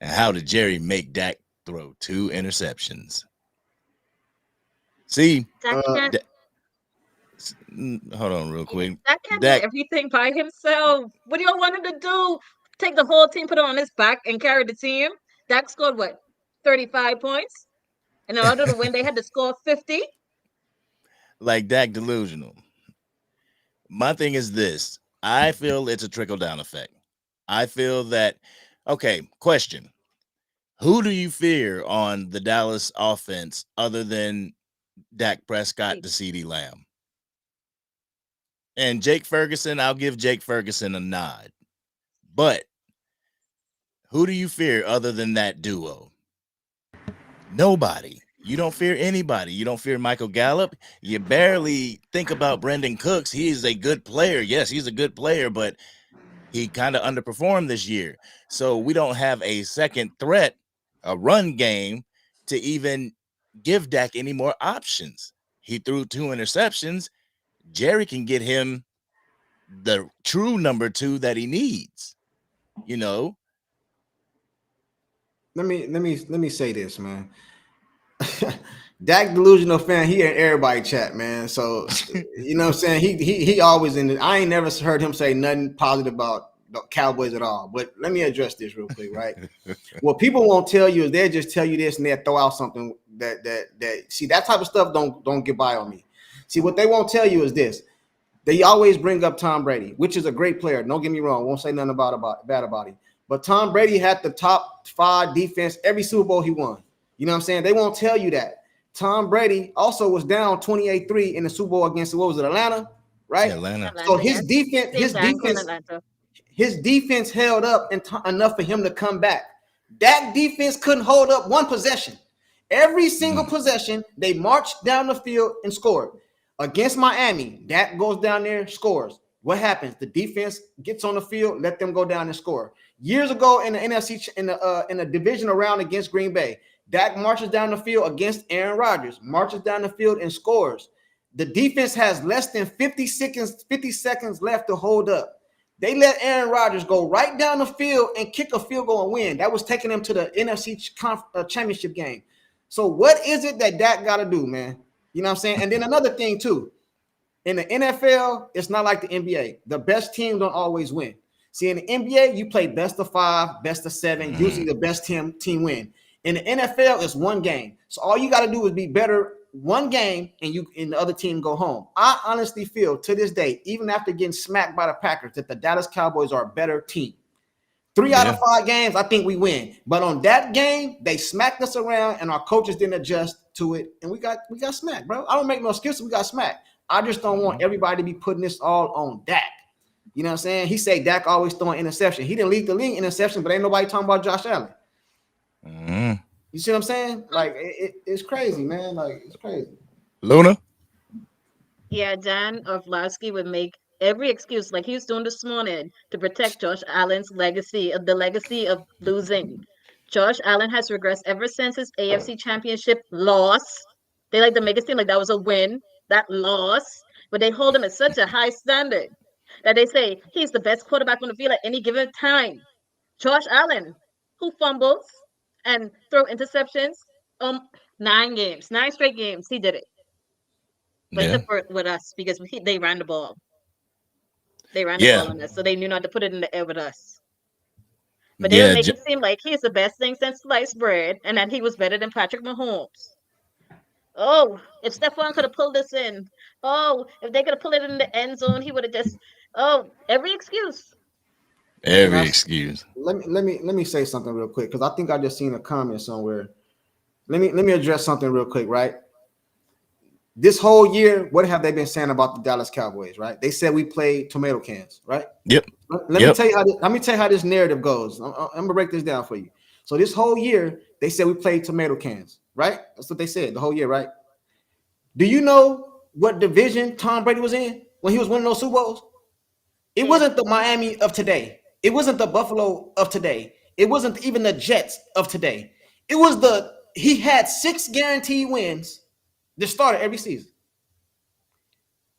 And how did Jerry make Dak throw 2 interceptions? See, Dak hold on real quick. Dak can't do everything by himself. What do y'all want him to do? Take the whole team, put it on his back, and carry the team? Dak scored what? 35 points? And in order to win, they had to score 50? Like Dak delusional. My thing is this. I feel it's a trickle-down effect. I feel that, okay, question. Who do you fear on the Dallas offense other than Dak Prescott to CeeDee Lamb? And Jake Ferguson, I'll give Jake Ferguson a nod. But who do you fear other than that duo? Nobody. You don't fear anybody. You don't fear Michael Gallup. You barely think about Brendan Cooks. He is a good player. Yes, he's a good player, but he kind of underperformed this year. So we don't have a second threat, a run game, to even give Dak any more options. He threw 2 interceptions. Jerry can get him the true number 2 that he needs. Let me say this, man. Dak delusional fan, he and everybody chat, man. So you know what I'm saying? He always in it. I ain't never heard him say nothing positive about the Cowboys at all. But let me address this real quick, right? What people won't tell you is they'll just tell you this and they'll throw out something that see, that type of stuff don't get by on me. See, what they won't tell you is this. They always bring up Tom Brady, which is a great player. Don't get me wrong. Won't say nothing bad about him. But Tom Brady had the top 5 defense every Super Bowl he won. You know what I'm saying? They won't tell you that. Tom Brady also was down 28-3 in the Super Bowl against, what was it, Atlanta? Right? Yeah, Atlanta. So his defense held up enough for him to come back. That defense couldn't hold up one possession. Every single possession, they marched down the field and scored. Against Miami, Dak goes down there, scores. What happens? The defense gets on the field, let them go down and score. Years ago in the NFC, in the divisional round against Green Bay, Dak marches down the field against Aaron Rodgers, marches down the field and scores. The defense has less than 50 seconds left to hold up. They let Aaron Rodgers go right down the field and kick a field goal and win. That was taking them to the NFC championship game. So what is it that Dak got to do, man? You know what I'm saying? And then another thing too, in the NFL, it's not like the NBA. The best teams don't always win. See, in the NBA, you play best of 5, best of 7. Usually the best team win. In the NFL, it's one game. So all you got to do is be better one game and the other team go home. I honestly feel to this day, even after getting smacked by the Packers, that the Dallas Cowboys are a better team. Three out of Yeah. 5 games, I think we win. But on that game, they smacked us around, and our coaches didn't adjust to it, and we got smacked, bro. I don't make no excuses. We got smacked. I just don't want Mhm. everybody to be putting this all on Dak. You know what I'm saying? He said Dak always throwing interception. He didn't lead the league in interception, but ain't nobody talking about Josh Allen. Mhm. You see what I'm saying? Like it's crazy, man. Like it's crazy. Luna. Yeah, Dan Orlovsky would make every excuse, like he was doing this morning, to protect Josh Allen's legacy, of the legacy of losing. Josh Allen has regressed ever since his AFC Championship loss. They like to make it seem like that was a win, that loss, but they hold him at such a high standard that they say he's the best quarterback on the field at any given time. Josh Allen, who fumbles and throw interceptions, um, 9 games, 9 straight games, he did it. But Yeah. except for with us, because they ran the ball. They ran the Yeah. ball on us, so they knew not to put it in the air with us. But they would Yeah. make it seem like he's the best thing since sliced bread, and that he was better than Patrick Mahomes. Oh, if Stephon could have pulled this in. Oh, if they could have pulled it in the end zone, he would have just. Oh, every excuse. Can I Every excuse. let me say something real quick because I think I just seen a comment somewhere. Let me address something real quick, right? This whole year, what have they been saying about the Dallas Cowboys, right? They said we played tomato cans, right? Yep. Let me Yep. tell you how this, let me tell you how this narrative goes. I'm gonna break this down for you. So this whole year, they said we played tomato cans, right? That's what they said the whole year, right? Do you know what division Tom Brady was in when he was winning those Super Bowls? It wasn't the AFC. Miami of today. It wasn't the Buffalo of today. It wasn't even the Jets of today. It was he had 6 guaranteed wins that started every season.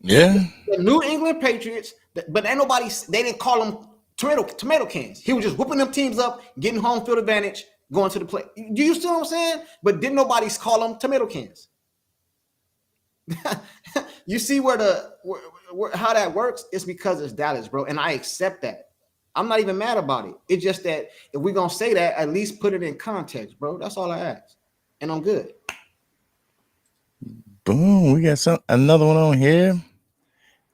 Yeah. The New England Patriots, but ain't nobody, they didn't call them tomato cans. He was just whooping them teams up, getting home field advantage, going to the play. Do you see what I'm saying? But didn't nobody call them tomato cans? You see how that works? It's because it's Dallas, bro, and I accept that. I'm not even mad about it. It's just that if we're gonna say that, at least put it in context, bro. That's all I ask, and I'm good. Boom. We got another one on here.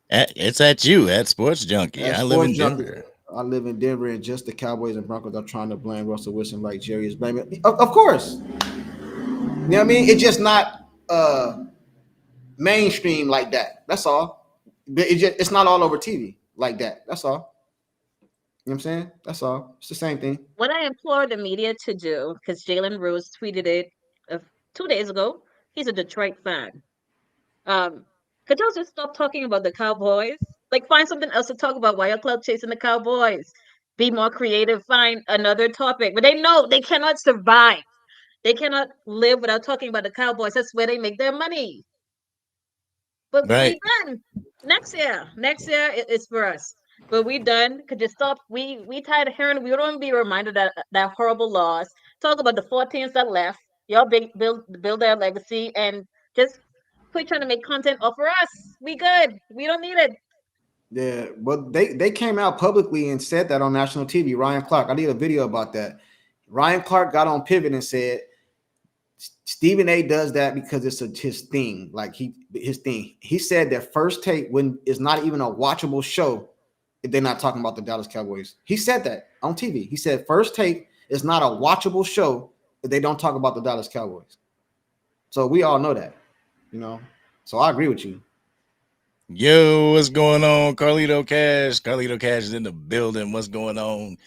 It's at you at Sports Junkie. As I live sports in junkie, Denver. I live in Denver, and just the Cowboys and Broncos are trying to blame Russell Wilson like Jerry is blaming. Of course, you know what I mean. It's just not mainstream like that. That's all. It's not all over TV like that. That's all. You know what I'm saying? That's all. It's the same thing. What I implore the media to do, because Jalen Rose tweeted it 2 days ago, he's a Detroit fan. Um, could y'all just stop talking about the Cowboys? Like, find something else to talk about while you're cloud chasing the Cowboys. Be more creative. Find another topic. But they know they cannot survive. They cannot live without talking about the Cowboys. That's where they make their money. But we Right. done next year. Next year it's for us. But we done. Could just stop. We tired of hearing. We don't want to be reminded that horrible loss. Talk about the 14s that left. Y'all build their legacy and just quit trying to make content off for us. We good. We don't need it. Yeah, but they came out publicly and said that on national TV. Ryan Clark, I did a video about that. Ryan Clark got on Pivot and said Stephen A does that because it's his thing. Like his thing. He said that First Take when is not even a watchable show if they're not talking about the Dallas Cowboys. He said that on TV. He said First Take is not a watchable show if they don't talk about the Dallas Cowboys. So we all know that, you know. So I agree with you. Yo, what's going on? Carlito Cash. Carlito Cash is in the building. What's going on?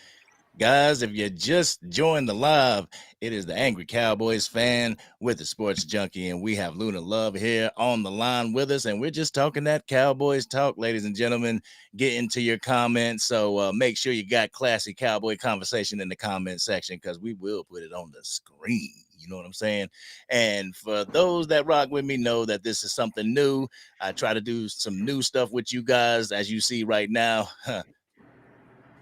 Guys, if you just joined the live, it is the Angry Cowboys fan with the Sports Junkie, and we have Luna Love here on the line with us, and we're just talking that Cowboys talk, ladies and gentlemen. Get into your comments, so make sure you got classy Cowboy conversation in the comment section because we will put it on the screen. You know what I'm saying? And for those that rock with me know that this is something new. I try to do some new stuff with you guys, as you see right now.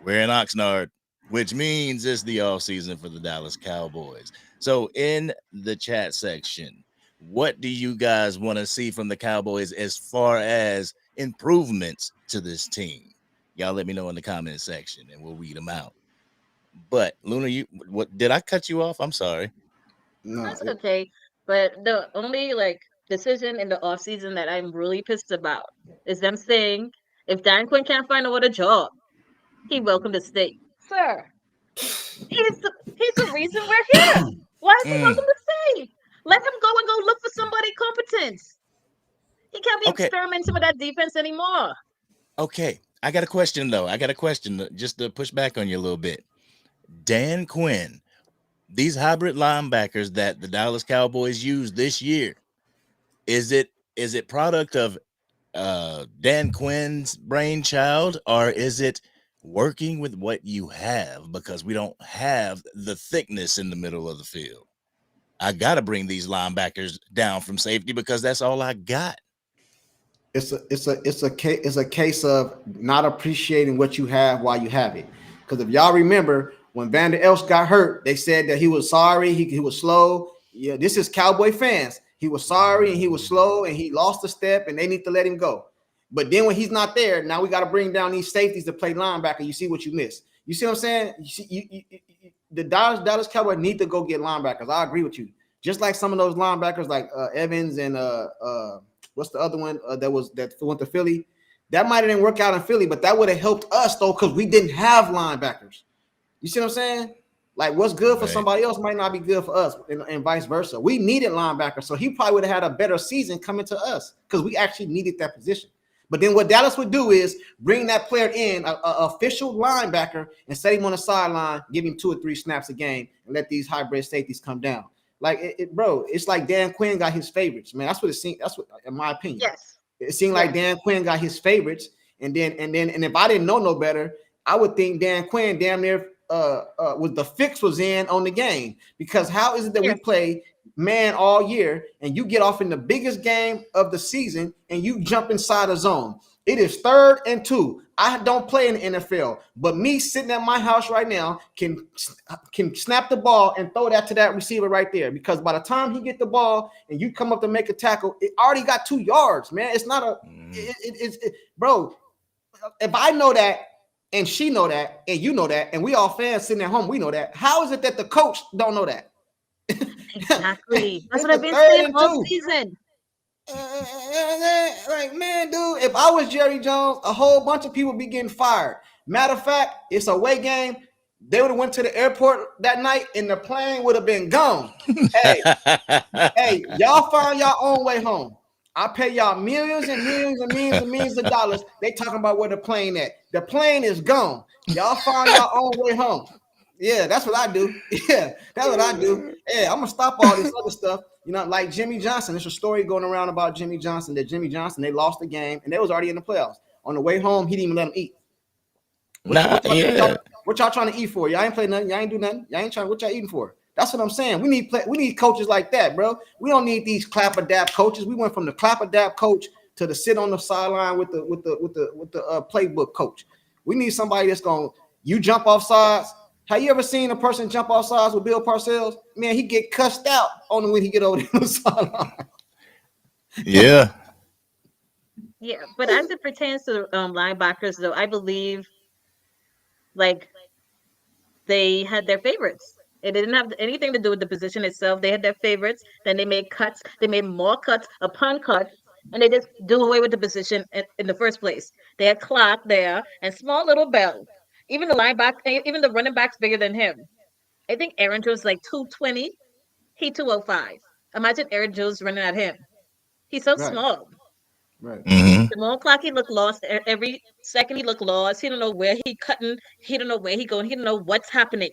We're in Oxnard, which means it's the off season for the Dallas Cowboys. So in the chat section, what do you guys want to see from the Cowboys as far as improvements to this team? Y'all let me know in the comment section and we'll read them out. But Luna, what did I cut you off? I'm sorry. No, That's okay. But the only like decision in the off season that I'm really pissed about is them saying if Dan Quinn can't find another job, he welcome to stay. Sir, He's the reason we're here. Why is he Mm, welcome to stay? Let him go and go look for somebody competent. He can't be okay, experimenting with that defense anymore. okay. I got a question though. I got a question just to push back on you a little bit. Dan Quinn, these hybrid linebackers that the Dallas Cowboys use this year, is it product of Dan Quinn's brainchild, or is it working with what you have because we don't have the thickness in the middle of the field? I got to bring these linebackers down from safety because that's all I got. It's a case of not appreciating what you have while you have it. Because if y'all remember when Vander Elst got hurt, they said that he was sorry, he was slow. Yeah, this is Cowboy fans. He was sorry and he was slow and he lost a step and they need to let him go. But then when he's not there, now we got to bring down these safeties to play linebacker. You see what you miss. You see what I'm saying? You see, the Dallas Cowboys need to go get linebackers. I agree with you. Just like some of those linebackers like Evans and what's the other one that went to Philly? That might have didn't work out in Philly, but that would have helped us though because we didn't have linebackers. You see what I'm saying? Like what's good for Right. somebody else might not be good for us, and vice versa. We needed linebackers, so he probably would have had a better season coming to us because we actually needed that position. But then what Dallas would do is bring that player in, a official linebacker, and set him on the sideline, give him 2 or 3 snaps a game, and let these hybrid safeties come down. Like bro, it's like Dan Quinn got his favorites, man. That's what it seemed. That's what, in my opinion, Yes. it seemed like Yes. Dan Quinn got his favorites, and if I didn't know no better, I would think Dan Quinn damn near was the fix was in on the game because how is it that we Yes. play man all year and you get off in the biggest game of the season and you jump inside a zone? It is 3rd and 2. I don't play in the NFL, but me sitting at my house right now can snap the ball and throw that to that receiver right there because by the time he get the ball and you come up to make a tackle, it already got 2 yards, man. It's not a bro. If I know that and she know that and you know that and we all fans sitting at home, we know that. How is it that the coach don't know that? Exactly. That's It's what I've the been 3rd saying and all 2. season. Like, man, dude, if I was Jerry Jones, a whole bunch of people be getting fired. Matter of fact, it's a away game. They would have went to the airport that night and the plane would have been gone. Hey, y'all find your own way home. I pay y'all millions and millions and millions and millions of dollars. They talking about where the plane at. The plane is gone. Y'all find your own way home. Yeah, that's what I do. Yeah, that's what I do. Yeah, I'm gonna stop all this other stuff. You know, like Jimmy Johnson. There's a story going around about Jimmy Johnson that Jimmy Johnson they lost the game and they was already in the playoffs. On the way home, he didn't even let them eat. What, Nah, what, y'all, what, y'all, yeah. what y'all trying to eat for? Y'all ain't play nothing. Y'all ain't do nothing. Y'all ain't trying. What y'all eating for? That's what I'm saying. We need coaches like that, bro. We don't need these clap adapt coaches. We went from the clap adapt coach to the sit on the sideline with the playbook coach. We need somebody that's going. You jump off sides. Have you ever seen a person jump off sides with Bill Parcells? Man, he get cussed out only when he get over the sideline. Yeah. Yeah, but as it pertains to linebackers, though, I believe like they had their favorites. It didn't have anything to do with the position itself. They had their favorites. Then they made cuts. They made more cuts upon cuts, and they just do away with the position in the first place. They had Clark there and small little Bell. Even the linebacker, even the running back's bigger than him. I think Aaron Jones is like 220. He 205. Imagine Aaron Jones running at him. He's so Right, small. right. Hmm. The clock, he looked lost. Every second he looked lost. He don't know where he cutting. He don't know where he going. He don't know what's happening.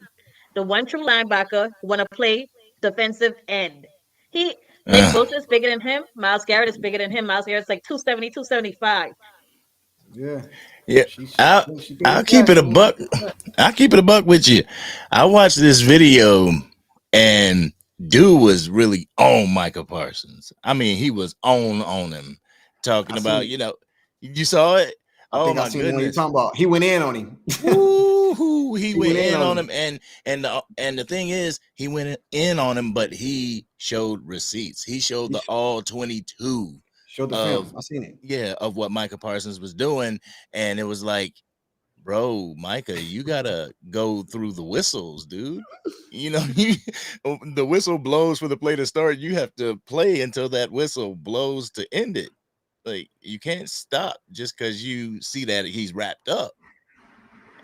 The one true linebacker want to play defensive end. He Nick Uh, Bosa is bigger than him. Miles Garrett is bigger than him. Miles Garrett's like 270, 275. Yeah. yeah. I'll She I'll finished keep that. it She a went on buck. I'll keep it a buck with you. I watched this video and dude was really on Michael Parsons. I mean, he was on him, I talking seen about, it. you saw it. I Oh think I my seen the one you're goodness. talking about. He went in on him. Woo! He He went went in in on on him. him, and the thing is, he went in on him, but he showed receipts. He showed He the all 22 showed the film. of I seen it. of what Micah Parsons was doing, and it was like, bro, Micah, you gotta go through the whistles, dude. The whistle blows for the play to start. You have to play until that whistle blows to end it. Like you can't stop just because you see that he's wrapped up,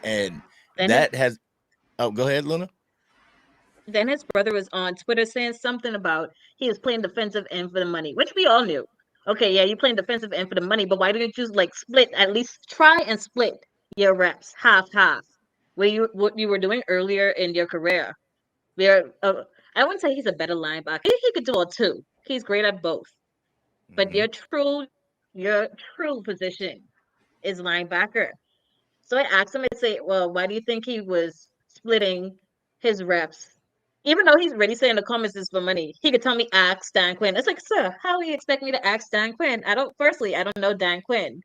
and Then it, that has. Oh, go ahead, Luna. Then his brother was on Twitter saying something about he was playing defensive end for the money, which we all knew. Okay, yeah, you playing defensive end for the money, but why didn't you like split? At least try and split your reps half half, where you what you were doing earlier in your career. Where I wouldn't say he's a better linebacker. He could do all two. He's great at both. But Mhm. your true position is linebacker. So I asked him, I say, well, why do you think he was splitting his reps? Even though he's already saying the comments is for money, he could tell me ask Dan Quinn. It's like, sir, how do you expect me to ask Dan Quinn? I don't know Dan Quinn.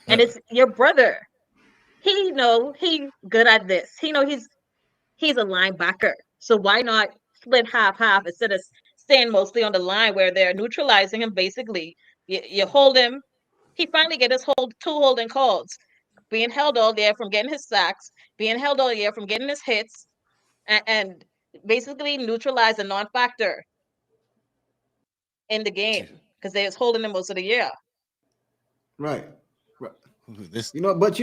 And it's your brother. He know he good at this. He know he's a linebacker. So why not split half half instead of staying mostly on the line where they're neutralizing him basically? You hold him. He finally get his two holding calls, being held all year from getting his sacks, being held all year from getting his hits, and basically neutralize a non-factor in the game because they was holding him most of the year. Right. Right. This But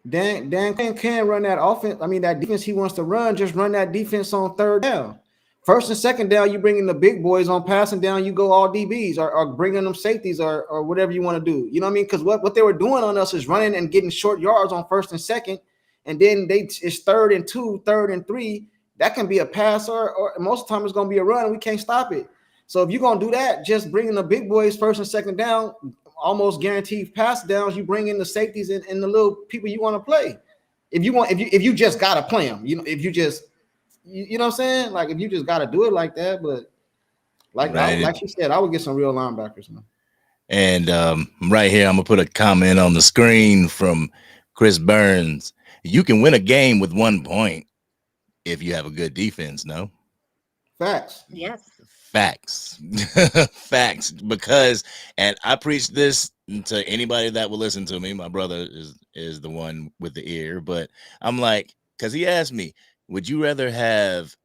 Dan Quinn can run that offense. I mean, that defense he wants to run, just run that defense on third down. First and second down, you bring in the big boys. On passing down, you go all DBs or bringing them safeties or whatever you want to do. You know what I mean? Because what they were doing on us is running and getting short yards on first and second. And then it's third and 2, third and 3. That can be a pass or most of the time it's going to be a run and we can't stop it. So if you're going to do that, just bringing the big boys first and second down, almost guaranteed pass downs. You bring in the safeties and the little people you want to play. If you just gotta play them, if you just you know what I'm saying, like if you just gotta do it like that. But right, like she said, I would get some real linebackers, man. and right here, I'm gonna put a comment on the screen from Chris Burns. You can win a game with 1 point if you have a good defense. No. Facts. Yes. Facts. Facts. Because, and I preach this to anybody that will listen to me. My brother is the one with the ear, but I'm like, because he asked me, would you rather have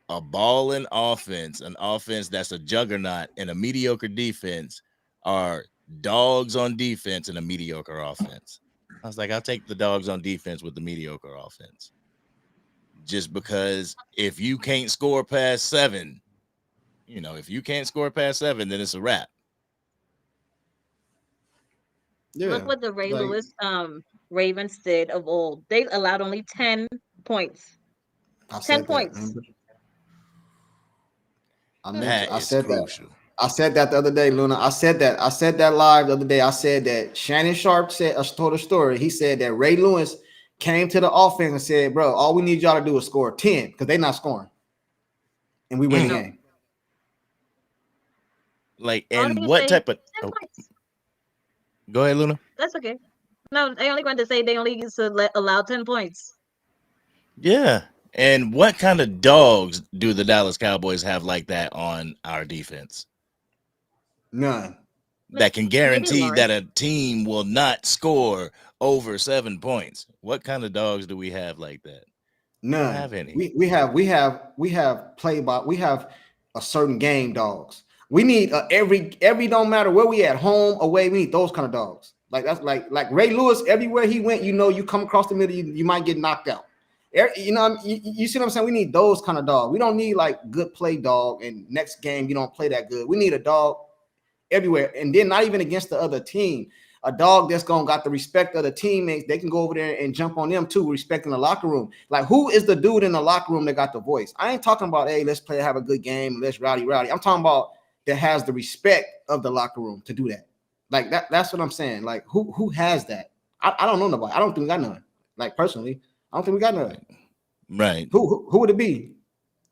a balling offense, an offense that's a juggernaut, and a mediocre defense, or dogs on defense and a mediocre offense? I was like, I'll take the dogs on defense with the mediocre offense. Just because if you can't score past 7, if you can't score past 7, then it's a wrap. Look Yeah. what the Ray Like Lewis Ravens did of old. They allowed only 10 points. I 10 said that. points. Remember? That I is said that. crucial. I said that the other day, Luna. I said that. I said that live the other day. I said that Shannon Sharp told a story. He said that Ray Lewis came to the offense and said, "Bro, all we need y'all to do is score 10 because they're not scoring, and we win the Mm. No. game." Like, All and they what say type of? 10 Oh, points. go ahead, Luna. That's okay. No, they only going to say they only used to allow 10 points. Yeah. And what kind of dogs do the Dallas Cowboys have like that on our defense None. that can Maybe guarantee that Lawrence. a team will not score over 7 points? What kind of dogs do we have like that? We don't None. have any. We have we have a certain game dogs. We need every don't matter where we at, home, away. We need those kind of dogs. Like that's like Ray Lewis. Everywhere he went, you come across the middle, you might get knocked out. You see what I'm saying? We need those kind of dogs. We don't need like good play dog. And next game you don't play that good. We need a dog everywhere, and then not even against the other team. A dog that's gonna got the respect of the teammates, they can go over there and jump on them too, respecting the locker room. Like, who is the dude in the locker room that got the voice? I ain't talking about, hey, let's play, have a good game, let's rowdy. I'm talking about that has the respect of the locker room to do that. Like that's what I'm saying. Like, who has that? I don't know nobody. I don't think we got none. Like, personally, I don't think we got none. Right. Who would it be?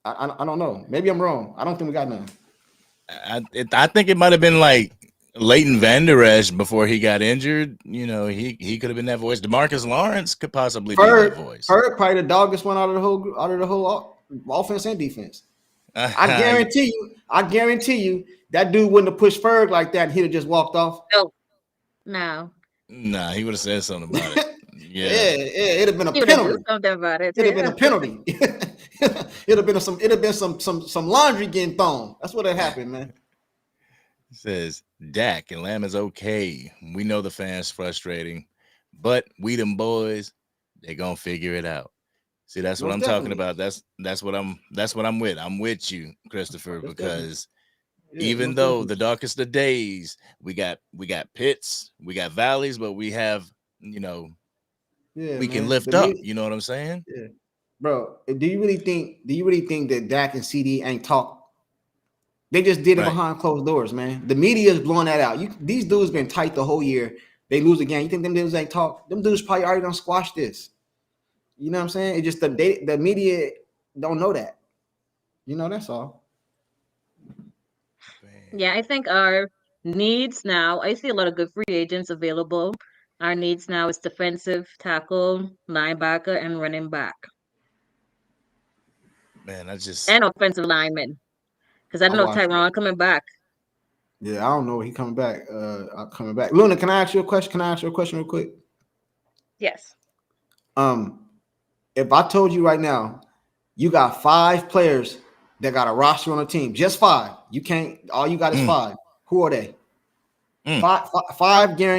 I don't know. Maybe I'm wrong. I don't think we got none. I think it might have been like Leighton Vander Esch before he got injured. He could have been that voice. DeMarcus Lawrence could possibly be that voice. Ferg probably the doggest one out of the whole offense and defense. I guarantee you that dude wouldn't have pushed Ferg like that and he'd have just walked off. No. Nah, he would have said something about it. Yeah, Yeah. it'd have been a He would have do penalty. something about it. It'd have been a penalty. it'd have been some laundry getting thrown. That's what had happened, man. It says Dak and Lamb is okay. We know the fans frustrating, but we them boys, they gonna figure it out. See, that's what Most I'm talking definitely. about. That's what I'm with. I'm with you, Christopher, Most definitely. because Yeah, even most though definitely. the darkest of days, we got pits, we got valleys, but we have, Yeah, we can man. lift up. You know what I'm saying? Yeah. Bro, do you really think that Dak and CD ain't talk? They just did it Right. behind closed doors, man. The media is blowing that out. These dudes been tight the whole year. They lose again. You think them dudes ain't talk? Them dudes probably already done squashed this. You know what I'm saying? It's just the media don't know that. That's all. Yeah, I think our needs now, I see a lot of good free agents available. Our needs now is defensive tackle, linebacker, and running back, Man, I just and offensive lineman. Because I I don't know if watched it. Tyron coming back. Yeah, I don't know. He coming back. Coming back. Luna, can I ask you a question? Can I ask you a question real quick? Yes. Um, if I told you right now, you got 5 players that got a roster on the team, just 5. You can't. All you got is mm, 5. Who are they? mm. Five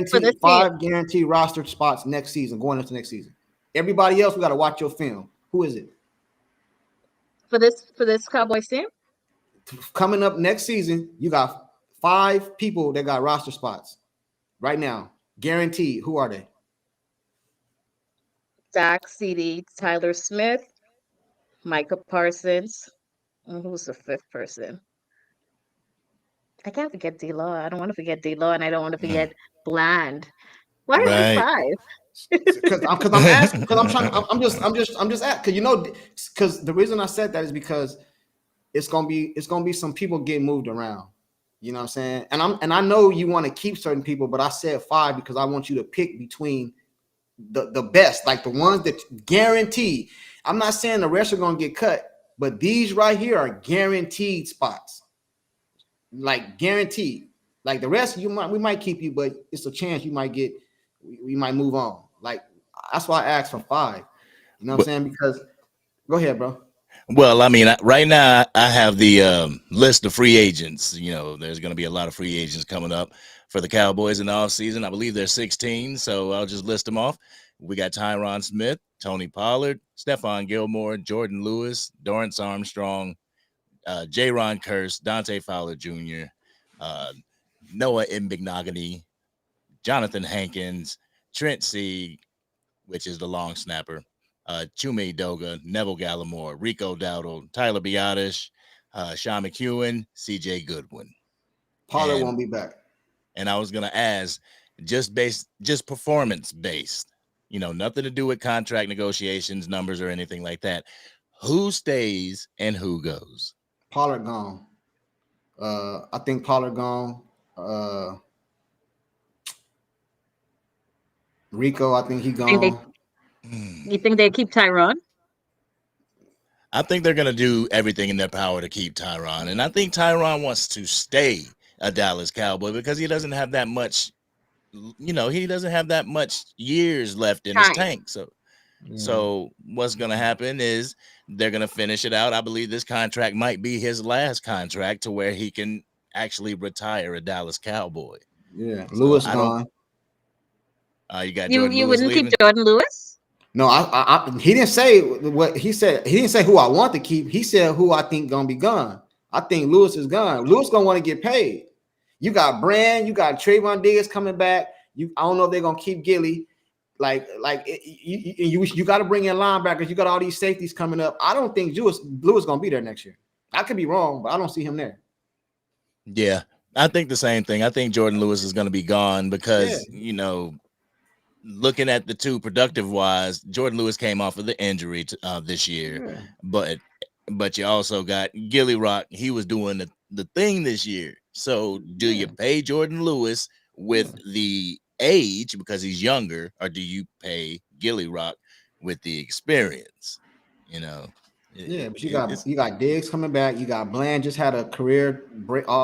For this guaranteed team, roster spots next season, going into next season. Everybody else, we got to watch your film. Who is it? for this Cowboys team, Coming up next season, you got 5 people that got roster spots right now, guaranteed. Who are they? Dak, CD, Tyler Smith, Micah Parsons. And who's the fifth person? I can't forget D-Law. I don't want to forget D-Law, and I don't want to Mm. forget Bland. Why are there Right. 5? Because I'm asking, because I'm trying. I'm just at, because the reason I said that is because it's gonna be some people getting moved around. You know what I'm saying? And I know you want to keep certain people, but I said 5 because I want you to pick between the best, like the ones that guaranteed. I'm not saying the rest are gonna get cut, but these right here are guaranteed spots, like guaranteed. Like the rest, we might keep you, but it's a chance you might get. We might move on. Like that's why I asked for 5. You know what I'm But saying? Because go ahead, bro. well, I mean, right now I have the list of free agents. There's going to be a lot of free agents coming up for the Cowboys in the offseason. I believe there's 16, so I'll just list them off. We got Tyron Smith, Tony Pollard, Stephon Gilmore, Jordan Lewis, Dorrance Armstrong, Jaron Curse, Dante Fowler Jr., uh, Noah Imbignogany, Jonathan Hankins, Trent Sieg, which is the long snapper, Chume Doga, Neville Gallimore, Rico Dowdle, Tyler Biotish, Sean McEwen, CJ Goodwin. Pollard And won't be back. I was gonna ask, just performance based, nothing to do with contract negotiations, numbers, or anything like that. Who stays and who goes? Pollard gone. I think Pollard gone. Uh, Rico, I think he Think they, gone. you think they keep Tyron? I think they're going to do everything in their power to keep Tyron. And I think Tyron wants to stay a Dallas Cowboy because he doesn't have that much, he doesn't have that much years left in his Time. tank. So, Yeah. so what's going to happen is they're going to finish it out. I believe this contract might be his last contract to where he can actually retire a Dallas Cowboy. Yeah. So Lewis I don't, gone. you got You Jordan you Lewis wouldn't keep leaving. Jordan Lewis? No, he didn't say what he said. He didn't say who I want to keep. He said who I think gonna be gone. I think Lewis is gone. Lewis gonna want to get paid. You got Brand, you got Trayvon Diggs coming back. I don't know if they're gonna keep Gilly. You got to bring in linebackers. You got all these safeties coming up. I don't think Lewis gonna be there next year. I could be wrong, but I don't see him there. Yeah, I think the same thing. I think Jordan Lewis is going to be gone Yeah, because, looking at the two productive wise, Jordan Lewis came off of the injury this year, yeah, but you also got Gilly Rock. He was doing the thing this year. So do you yeah, pay Jordan Lewis with yeah. the age because he's younger, or do you pay Gilly Rock with the experience? You know, Yeah, but you it's got Diggs coming back. You got Bland just had a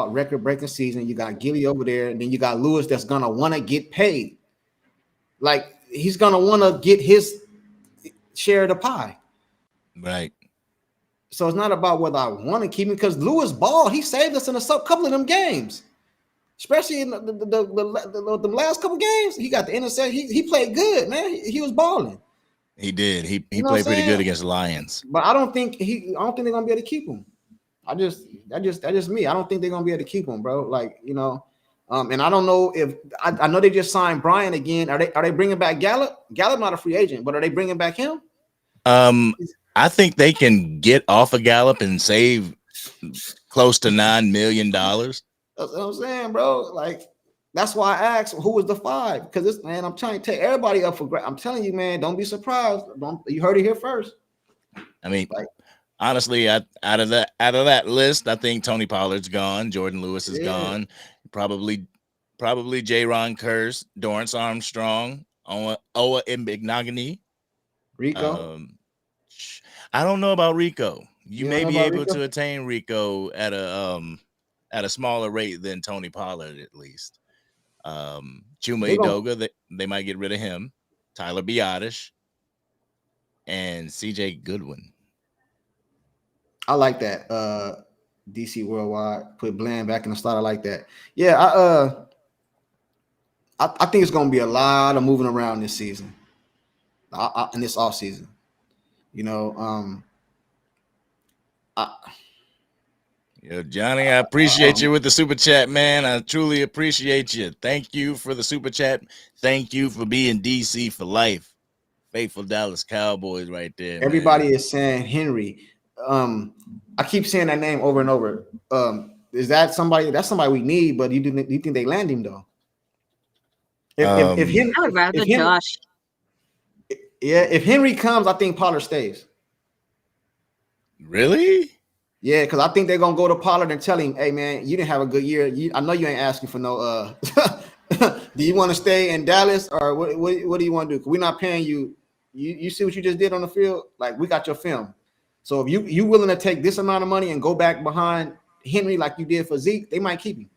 record breaking season. You got Gilly over there, and then you got Lewis that's gonna want to get paid. Like he's gonna want to get his share of the pie. right. So it's not about whether I want to keep him because Lewis ball. He saved us in couple of them games, especially in the last couple games. He got the interception. He played good, man. He was balling. He did. He You know what I'm played pretty good saying? against the Lions. But I don't think they're gonna be able to keep him. That's just me. I don't think they're gonna be able to keep him, bro. Like, and I don't know if I know they just signed Brian again. Are they bringing back Gallup? Gallup not a free agent, but are they bringing back him? I think they can get off of Gallup and save close to $9 million. That's what I'm saying, bro. Like, that's why I asked who was the 5, because this man, I'm trying to take everybody up for grabs. I'm telling you, man, don't be surprised. You heard it here first. I mean, Like, honestly, out of that list, I think Tony Pollard's gone, Jordan Lewis is gone, probably J-Ron Curse, Dorrance Armstrong, Owa Mbignogany. Rico. I don't know about Rico. You may be able Rico? to attain Rico at a smaller rate than Tony Pollard, at least. Chuma Edoga, they might get rid of him. Tyler Biotish and CJ Goodwin. I like that. DC Worldwide put Bland back in the slot. I like that. Yeah, I think it's gonna be a lot of moving around this season. In this off season. Johnny, I appreciate you with the super chat, man. I truly appreciate you. Thank you for the super chat. Thank you for being DC for life. Faithful Dallas Cowboys right there. Everybody is saying Henry. I keep saying that name over and over. Is that somebody? That's somebody we need, but you think they land him though? If Henry, I would rather Josh. Yeah, if Henry comes, I think Pollard stays. Really? Yeah, because I think they're gonna go to Pollard and tell him, "Hey, man, you didn't have a good year. I know you ain't asking for no. Do you want to stay in Dallas or what do you want to do? Because we're not paying you. You see what you just did on the field? Like, we got your film. So if you willing to take this amount of money and go back behind Henry like you did for Zeke, they might keep him.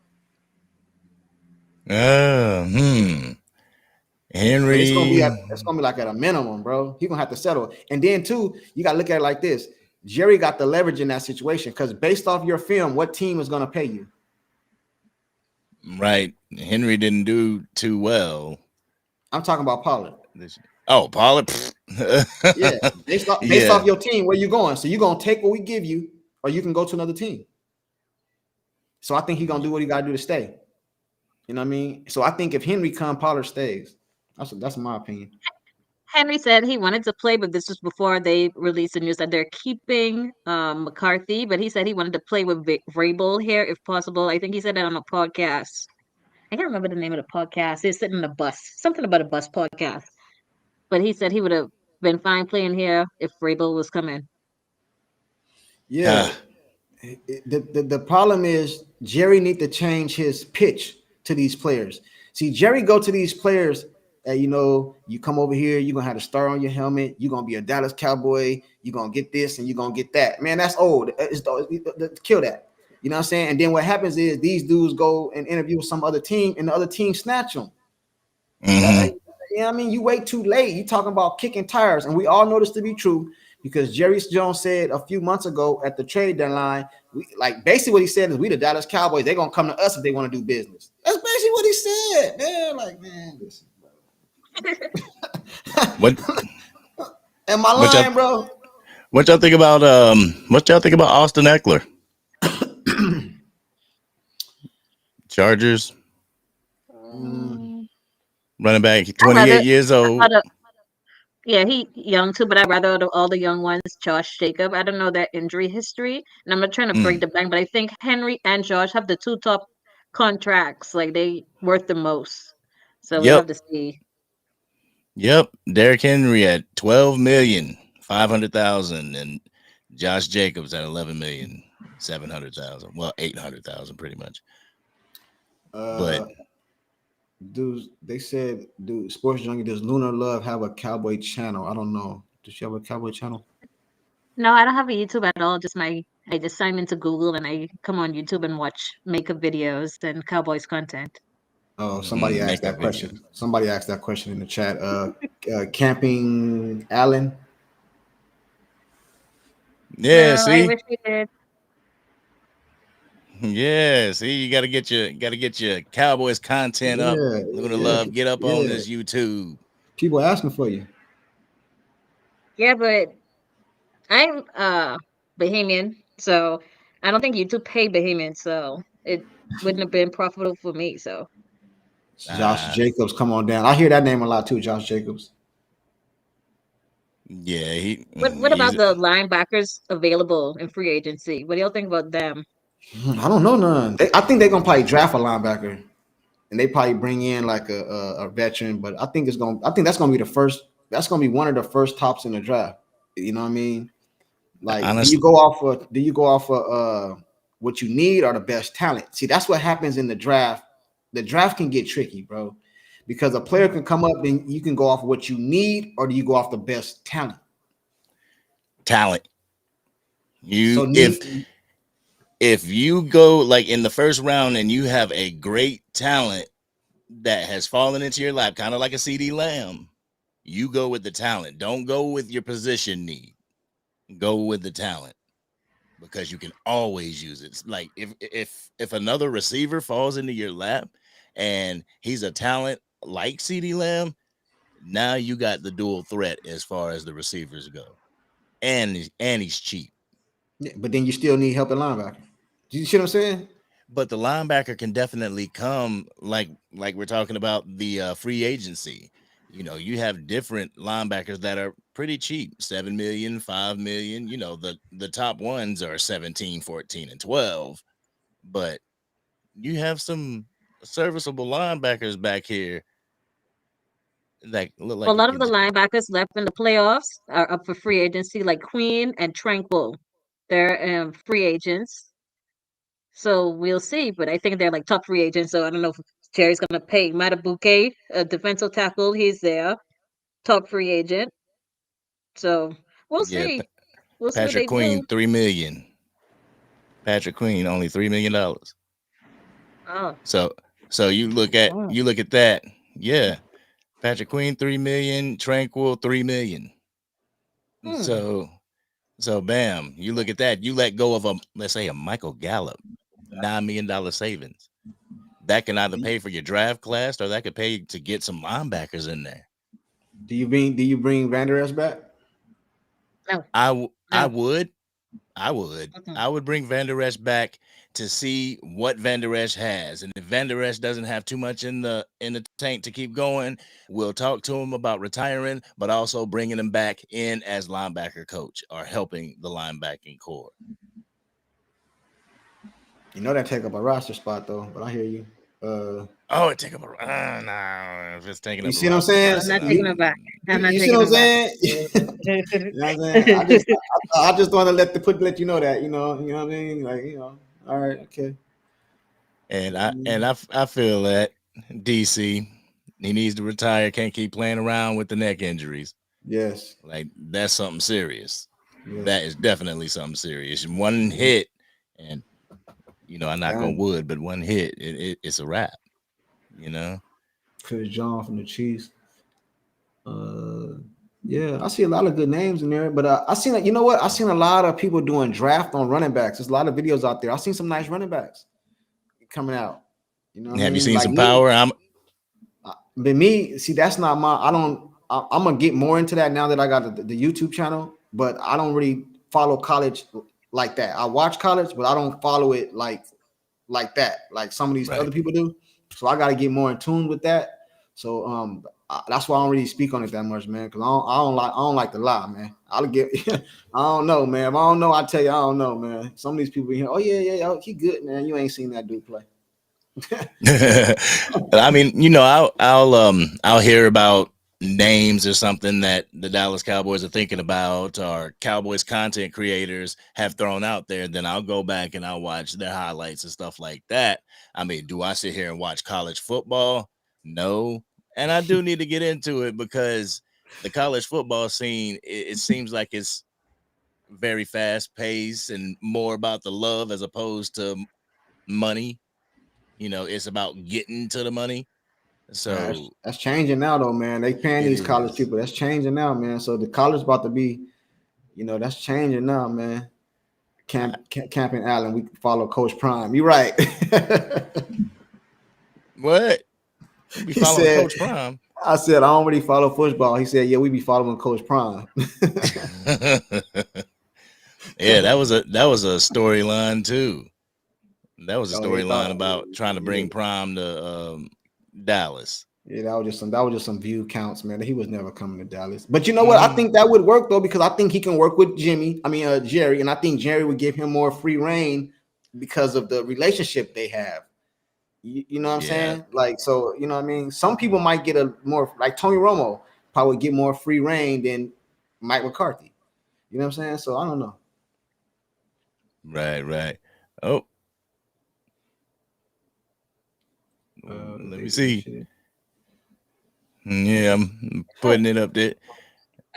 Henry. It's gonna be like at a minimum, bro. He's gonna have to settle. And then too, you gotta look at it like this. Jerry got the leverage in that situation because based off your film, what team is gonna pay you? Right. Henry didn't do too well. I'm talking about Pollard. Oh, Pollard. Yeah. Based off your team, where you going? So you're gonna take what we give you, or you can go to another team. So I think he's gonna do what he gotta do to stay. You know what I mean? So I think if Henry comes, Pollard stays. That's my opinion. Henry said he wanted to play, but this was before they released the news that they're keeping McCarthy. But he said he wanted to play with Vrabel here if possible. I think he said that on a podcast. I can't remember the name of the podcast. He's sitting in a bus, something about a bus podcast. But he said he would have been fine playing here if Vrabel was coming. Yeah. The problem is Jerry need to change his pitch to these players. See, Jerry go to these players. You come over here, you're gonna have a star on your helmet, you're gonna be a Dallas Cowboy, you're gonna get this and you're gonna get that. Man, that's old. Kill that. You know what I'm saying? And then what happens is these dudes go and interview with some other team, and the other team snatch them. Mm-hmm. I mean, you wait too late. You talking about kicking tires, and we all know this to be true because Jerry Jones said a few months ago at the trade deadline, basically what he said is we the Dallas Cowboys, they're gonna come to us if they want to do business. That's basically what he said. Man, listen. What? Am I lying, bro? What y'all think about Austin Eckler? Chargers. Running back, 28 years old. Yeah, he young too, but I'd rather all the young ones, Josh Jacob. I don't know that injury history, and I'm not trying to break the bank, but I think Henry and Josh have the 2 top contracts. Like, they worth the most. So we have to see. Yep, Derrick Henry at $12,500,000 and Josh Jacobs at $11,700,000. Well, $800,000 pretty much. But dudes, they said, Sports Junkie, does Lunar Love have a Cowboy channel? I don't know. Does she have a Cowboy channel? No, I don't have a YouTube at all. I just sign into Google and I come on YouTube and watch makeup videos and Cowboys content. Oh, somebody asked that question. Somebody asked that question in the chat. Camping Allen. Yeah, no, see. I wish we did. Yeah, see, you gotta get your Cowboys content up. Lunar Love, get up on this YouTube. People asking for you. Yeah, but I'm Bahamian, so I don't think YouTube paid Bahamian, so it wouldn't have been profitable for me. So Josh Uh, Jacobs, come on down. I hear that name a lot too, Josh Jacobs. yeah, what he's about the linebackers available in free agency? What do y'all think about them? I don't know none. I think they're gonna probably draft a linebacker, and they probably bring in like a veteran. But I think it's gonna. I think that's gonna be the first. That's gonna be one of the first tops in the draft. You know what I mean? Like, honestly. do you go off of what you need or the best talent? See, that's what happens in the draft. The draft can get tricky, bro, because a player can come up and you can go off what you need, or do you go off the best talent? Talent. You So need if you go like in the first round and you have a great talent that has fallen into your lap, kind of like a CD Lamb, you go with the talent. Don't go with your position need. Go with the talent because you can always use it. It's like if another receiver falls into your lap and he's a talent like CD Lamb, now you got the dual threat as far as the receivers go. And he's cheap. but then you still need help at linebacker. Do you see what I'm saying? But the linebacker can definitely come like we're talking about the free agency. You know, you have different linebackers that are pretty cheap, 7 million, 5 million. You know, the top ones are 17, 14, and 12. But you have some serviceable linebackers back here that look Well, like a it lot of can. the linebackers left in the playoffs are up for free agency, like Queen and Tranquil. They're free agents, so we'll see. But I think they're like top free agents. So I don't know if Jerry's gonna pay Matabuke, a defensive tackle. He's there, top free agent. So we'll Yeah, see. We'll see what Patrick they do. Queen, 3 million. Patrick Queen, only $3 million. Oh, So so oh. you look at that. Yeah. Patrick Queen, 3 million, Tranquil, 3 million. Hmm. So so bam, you look at that. You let go of a let's say a Michael Gallup, $9 million savings. That can either pay for your draft class or that could pay to get some linebackers in there. Do you bring Van Der Esch back? No, I no. would, Mm-mm. I would bring Van Der Esch back to see what Van Der Esch has, and if Van Der Esch doesn't have too much in the tank to keep going, we'll talk to him about retiring, but also bringing him back in as linebacker coach or helping the linebacking core. You know that take up a roster spot though, but I hear you. Uh, Oh, it take up a no, if it's taking you up a see what I'm roster saying? spot, I'm not no. taking it back. I'm not You see taking what I'm it back. saying? You know what I'm saying? I just want to let you know that you know what I mean. Like all right, okay. I feel that DC he needs to retire. Can't keep playing around with the neck injuries. Yes, Like that's something serious. yes. That is definitely something serious. One hit, and I knock on And wood, but one hit, it's a wrap. You know. Chris John from the Chiefs. Uh, yeah, I see a lot of good names in there, but I seen you know what? I seen a lot of people doing draft on running backs. There's a lot of videos out there. I seen some nice running backs coming out. You know what I Have you mean? seen Like some me, power? but me, see, that's not my. I don't. I'm gonna get more into that now that I got the YouTube channel, but I don't really follow college like that. I watch college, but I don't follow it like that, like some of these Right. other people do. So I got to get more in tune with that. So that's why I don't really speak on it that much, man. Because I don't like to lie, man. I'll get I don't know, man. If I don't know, I tell you I don't know, man. Some of these people here, oh yeah, he good, man. You ain't seen that dude play. I mean, I'll hear about names or something that the Dallas Cowboys are thinking about or Cowboys content creators have thrown out there, then I'll go back and I'll watch their highlights and stuff like that. I mean, do I sit here and watch college football? No. And I do need to get into it because the college football scene, it seems like it's very fast paced and more about the love as opposed to money. It's about getting to the money. So That's changing now, though, man. They paying it these college is. people. That's changing now, man. So the college about to be, that's changing now, man. I, Camping Allen, we follow Coach Prime. You're right. what? We be He following said, Coach Prime. I said I don't really follow football. He said, "Yeah, we be following Coach Prime." Yeah, that was a storyline too. That was a Oh, they storyline thought, about trying to yeah, bring Prime to Dallas. yeah, that was just some view counts, man. He was never coming to Dallas. But you know what? I Hmm. think that would work though, because I think he can work with Jerry, and I think Jerry would give him more free reign because of the relationship they have. You know what I'm Yeah, saying? Like, so you know what I mean? Some people might get a more like Tony Romo probably get more free reign than Mike McCarthy. You know what I'm saying? So I don't know. right. Oh, let They me doing see. shit. Yeah, I'm Oh, putting it up there.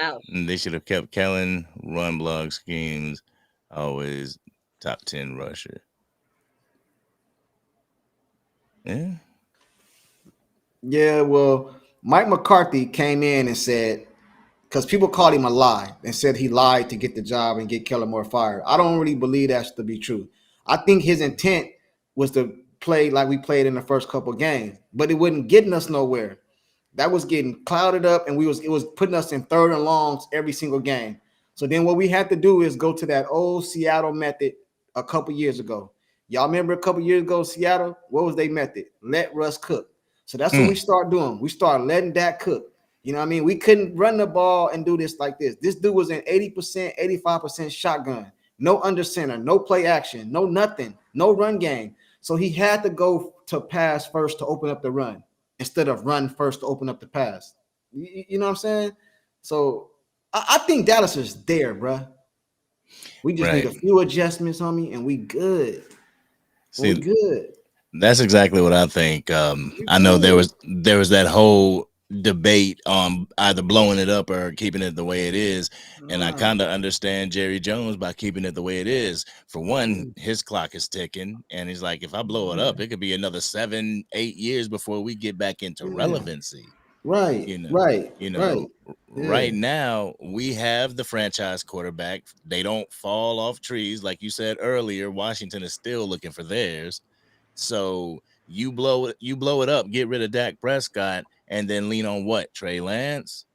wow. They should have kept Kellen run block schemes. Always top 10 rusher. Yeah. Yeah, well, Mike McCarthy came in and said, because people called him a lie and said he lied to get the job and get Kellen Moore fired. I don't really believe that's to be true. I think his intent was to play like we played in the first couple games, but it wasn't getting us nowhere. That was getting clouded up, and it was putting us in third and longs every single game. So then what we had to do is go to that old Seattle method a couple years ago. Y'all remember a couple years ago, Seattle? What was their method? Let Russ cook. So that's what we Mm. start doing. We start letting Dak cook. You know what I mean? We couldn't run the ball and do this like this. This dude was in 80%, 85% shotgun. No under center, no play action, no nothing, no run game. So he had to go to pass first to open up the run instead of run first to open up the pass. You know what I'm saying? So I think Dallas is there, bro. We just need Right. a few adjustments, homie, and we good. We See, good. that's exactly what I think. We I know there good. was there was that whole debate on either blowing it up or keeping it the way it is, and I Nah. kind of understand Jerry Jones by keeping it the way it is. For one, Yeah. his clock is ticking, and he's like, if I blow it up, Yeah. it could be another 7, 8 years before we get back into Yeah. relevancy. Right. You know, Right. you know, Right. right Yeah. now we have the franchise quarterback. They don't fall off trees, like you said earlier. Washington is still looking for theirs. So you blow it up, get rid of Dak Prescott, and then lean on what? Trey Lance?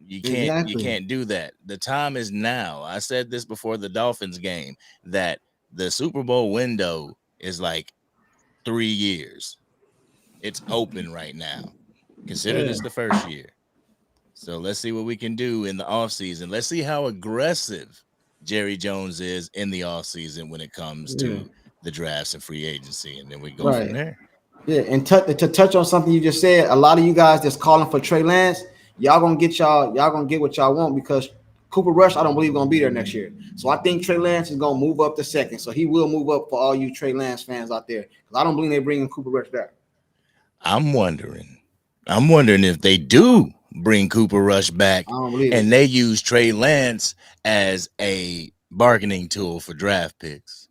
You Exactly. can't do that. The time is now. I said this before the Dolphins game that the Super Bowl window is like 3 years. It's open right now. Consider Yeah. this the first year. So let's see what we can do in the offseason. Let's see how aggressive Jerry Jones is in the offseason when it comes Yeah. to the drafts and free agency. And then we go from Right. there. Yeah. And to touch on something you just said, a lot of you guys that's calling for Trey Lance, y'all gonna get what y'all want because Cooper Rush, I don't believe gonna be there next year. So I think Trey Lance is gonna move up to second. So he will move up for all you Trey Lance fans out there. Because I don't believe they're bringing Cooper Rush back. I'm wondering. I'm wondering if they do bring Cooper Rush I back don't believe and it. they use Trey Lance as a bargaining tool for draft picks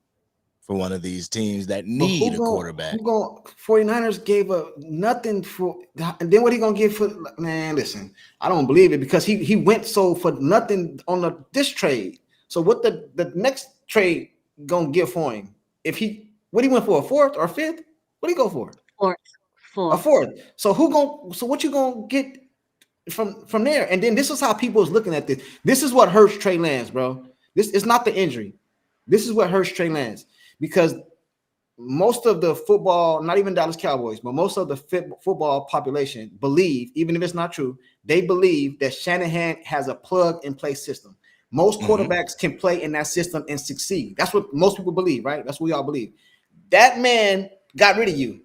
for one of these teams that But need a quarterback. who going 49ers gave up nothing for and then what he gonna give for man, listen, I don't believe it because he went so for nothing on this trade. So what the next trade gonna give for him? If he what he went for a fourth or fifth? What he go for? Fourth. A Fourth. fourth. So what you gonna get from there? And then this is how people is looking at this. This is what hurts Trey Lance, bro. This is not the injury. This is what hurts Trey Lance because most of the football, not even Dallas Cowboys, but most of the football population believe, even if it's not true, they believe that Shanahan has a plug and play system. Most Mhm. quarterbacks can play in that system and succeed. That's what most people believe, right? That's what we all believe. That man got rid of you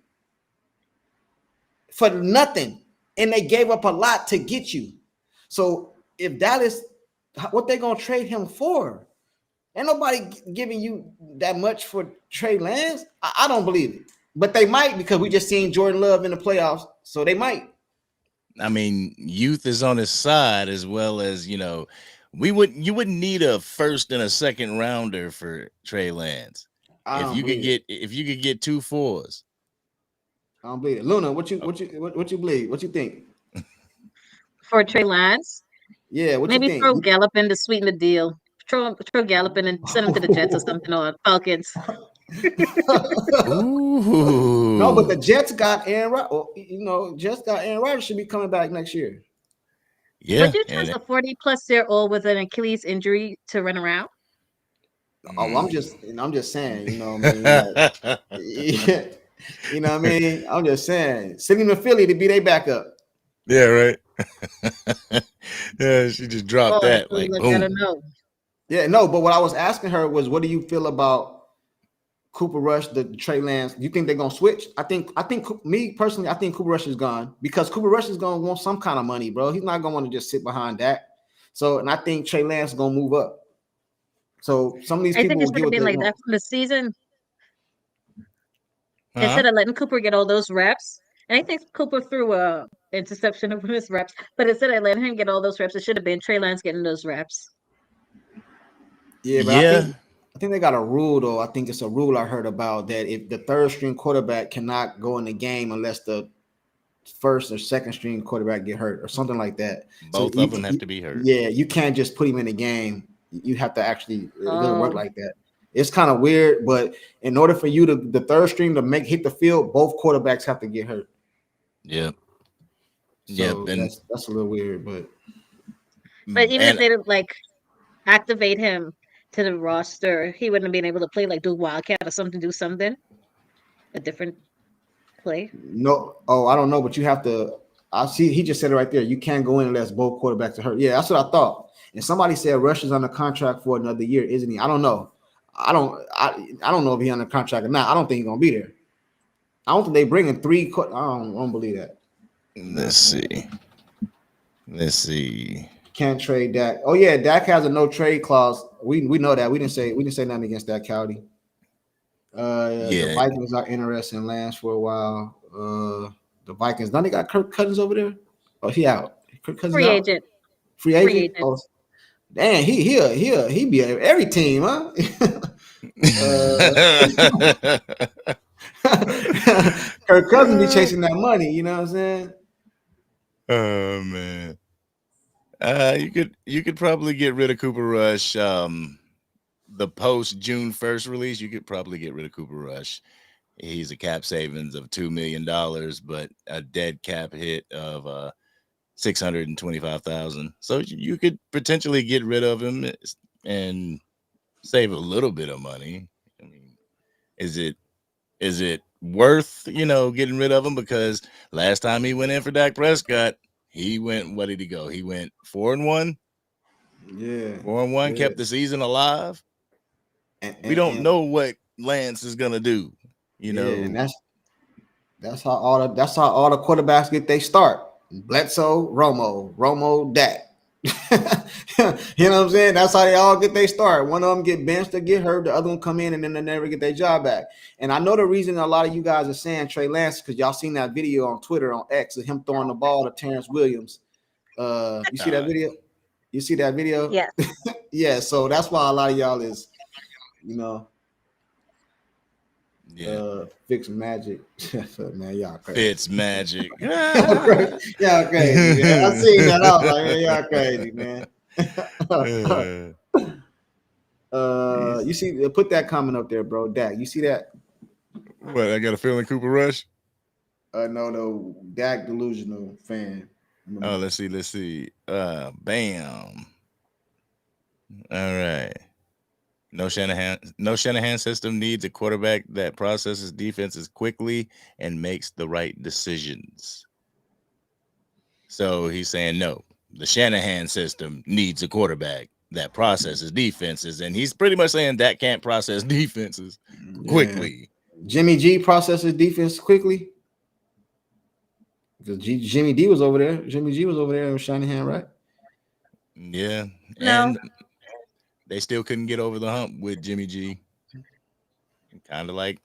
for nothing, and they gave up a lot to get you. So if Dallas, what they gonna trade him for? Ain't nobody giving you that much for Trey Lance. I don't believe it, but they might because we just seen Jordan Love in the playoffs, so they might. I mean, youth is on his side as well as, you wouldn't need a first and a second rounder for Trey Lance. I don't believe it. If you could get two fours. I don't believe it. Luna, Oh, what you believe? What you think? For Trey Lance. Yeah, what you Maybe think? throw Gallup in to sweeten the deal. Throw Gallup in and send him to the Jets or something or Falcons. Ooh. No, but the Jets got Aaron Rodgers. Jets got Aaron Rodgers should be coming back next year. Yeah. Would you trust a 40-plus-year-old with an Achilles injury to run around? Oh, I'm just saying, you know what I mean? Like, yeah, you know what I mean? I'm just saying, send him to Philly to be their backup. Yeah, right. Yeah, she just dropped that like I boom. don't know. Yeah, no, but what I was asking her was, what do you feel about Cooper Rush, the Trey Lance? Do you think they're gonna switch? I think me personally, I think Cooper Rush is gone because Cooper Rush is gonna want some kind of money, bro. He's not gonna want to just sit behind that. So, and I think Trey Lance is gonna move up. So some of these I people think will it's get going to what be they like want. that from the season. Huh? Instead of letting Cooper get all those reps, and I think Cooper threw a interception of his reps, but instead of letting him get all those reps, it should have been Trey Lance getting those reps. Yeah, but Yeah. I think they got a rule though. I think it's a rule I heard about that if the third string quarterback cannot go in the game unless the first or second string quarterback get hurt or something like that. Both of them have to be hurt. Yeah, you can't just put him in the game. You have to actually. It doesn't work Oh. like that. It's kind of weird, but in order for you to the third string to hit the field, both quarterbacks have to get hurt. Yeah. So that's a little weird, but even if they didn't like activate him to the roster, he wouldn't have been able to play like do Wildcat or something, do something, a different play. no. Oh, I don't know, but you have to. I see. He just said it right there. You can't go in unless both quarterbacks are hurt. Yeah, that's what I thought. And somebody said Rush is under contract for another year, isn't he? I don't know. I don't know if he's under contract or not. I don't think he's gonna be there. I don't think they bringing three. I don't believe that. Let's see. Can't trade Dak. Oh yeah, Dak has a no trade clause. We know that. We didn't say nothing against that, Cowdy. The Vikings are interested in Lance for a while. The Vikings. Now they got Kirk Cousins over there. Oh, he out. Kirk Cousins Free out? agent. Free agent. Oh, damn, he be at every team, huh? Kirk Cousins be chasing that money. You know what I'm saying? Oh man. You could probably get rid of Cooper Rush. The post June 1st release, you could probably get rid of Cooper Rush. He's a cap savings of $2 million, but a dead cap hit of $625,000. So you could potentially get rid of him and save a little bit of money. I mean, is it worth getting rid of him? Because last time he went in for Dak Prescott, he went. What did he go? He went 4-1. Yeah, 4-1, kept the season alive. We don't know what Lance is gonna do. And that's how all the quarterbacks get they start. Bledsoe, Romo, Dak. You know what I'm saying? That's how they all get they start. One of them get benched or get hurt, the other one come in and then they never get their job back. And I know the reason a lot of you guys are saying Trey Lance because y'all seen that video on Twitter on X of him throwing the ball to Terrence Williams. You see that video? You see that video? Yeah. Yeah. So that's why a lot of y'all is, Fix Magic. Man, y'all crazy. Fitz Magic. Y'all crazy, man. I seen that. I was like, man, y'all crazy, man. You see, put that comment up there, bro. Dak, you see that? What? I got a feeling Cooper Rush. No, Dak delusional fan. Oh, let's see. Bam. All right. No Shanahan system needs a quarterback that processes defenses quickly and makes the right decisions. So he's saying no. The Shanahan system needs a quarterback that processes defenses, and he's pretty much saying that can't process defenses quickly. Jimmy G processes defense quickly. Because Jimmy D was over there. Jimmy G was over there with Shanahan, right? Yeah. No. And they still couldn't get over the hump with Jimmy G. Kind of like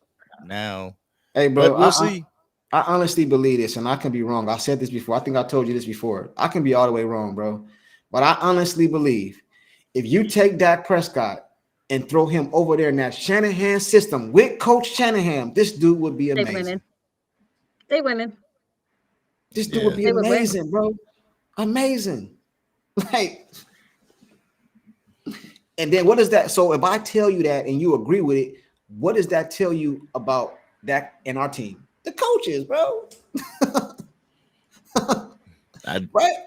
now. Hey, bro, but we'll see. I honestly believe this, and I can be wrong. I said this before. I think I told you this before. I can be all the way wrong, bro. But I honestly believe if you take Dak Prescott and throw him over there in that Shanahan system with Coach Shanahan, this dude would be amazing. They winning. This dude would be amazing, bro. Amazing. Like, and then what is that? So if I tell you that and you agree with it, what does that tell you about that and our team? The coaches, bro. I Right?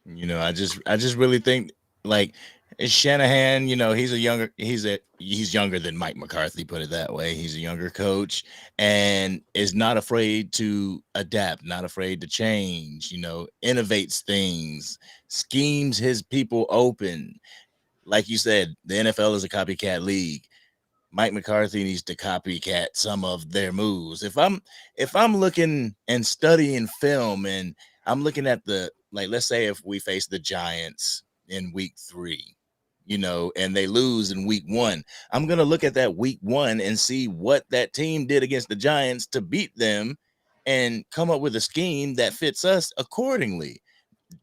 I just really think like Shanahan, he's younger than Mike McCarthy, put it that way. He's a younger coach and is not afraid to adapt, not afraid to change, innovates things, schemes his people open. Like you said, the NFL is a copycat league. Mike McCarthy needs to copycat some of their moves. If I'm looking and studying film and I'm looking at let's say if we face the Giants in week 3, and they lose in week 1, I'm going to look at that week 1 and see what that team did against the Giants to beat them and come up with a scheme that fits us accordingly.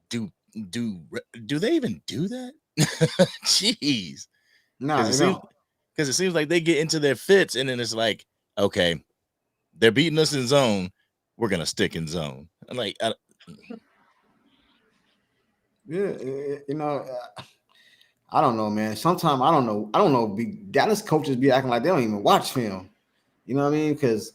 Do do do they even do that? Jeez. No, Because it they seems don't. because it seems like they get into their fits and then it's like, okay, they're beating us in zone. We're gonna stick in zone. I'm like, Yeah, I don't know, man. Sometimes I don't know. I don't know. Dallas coaches be acting like they don't even watch film. You know what I mean? Because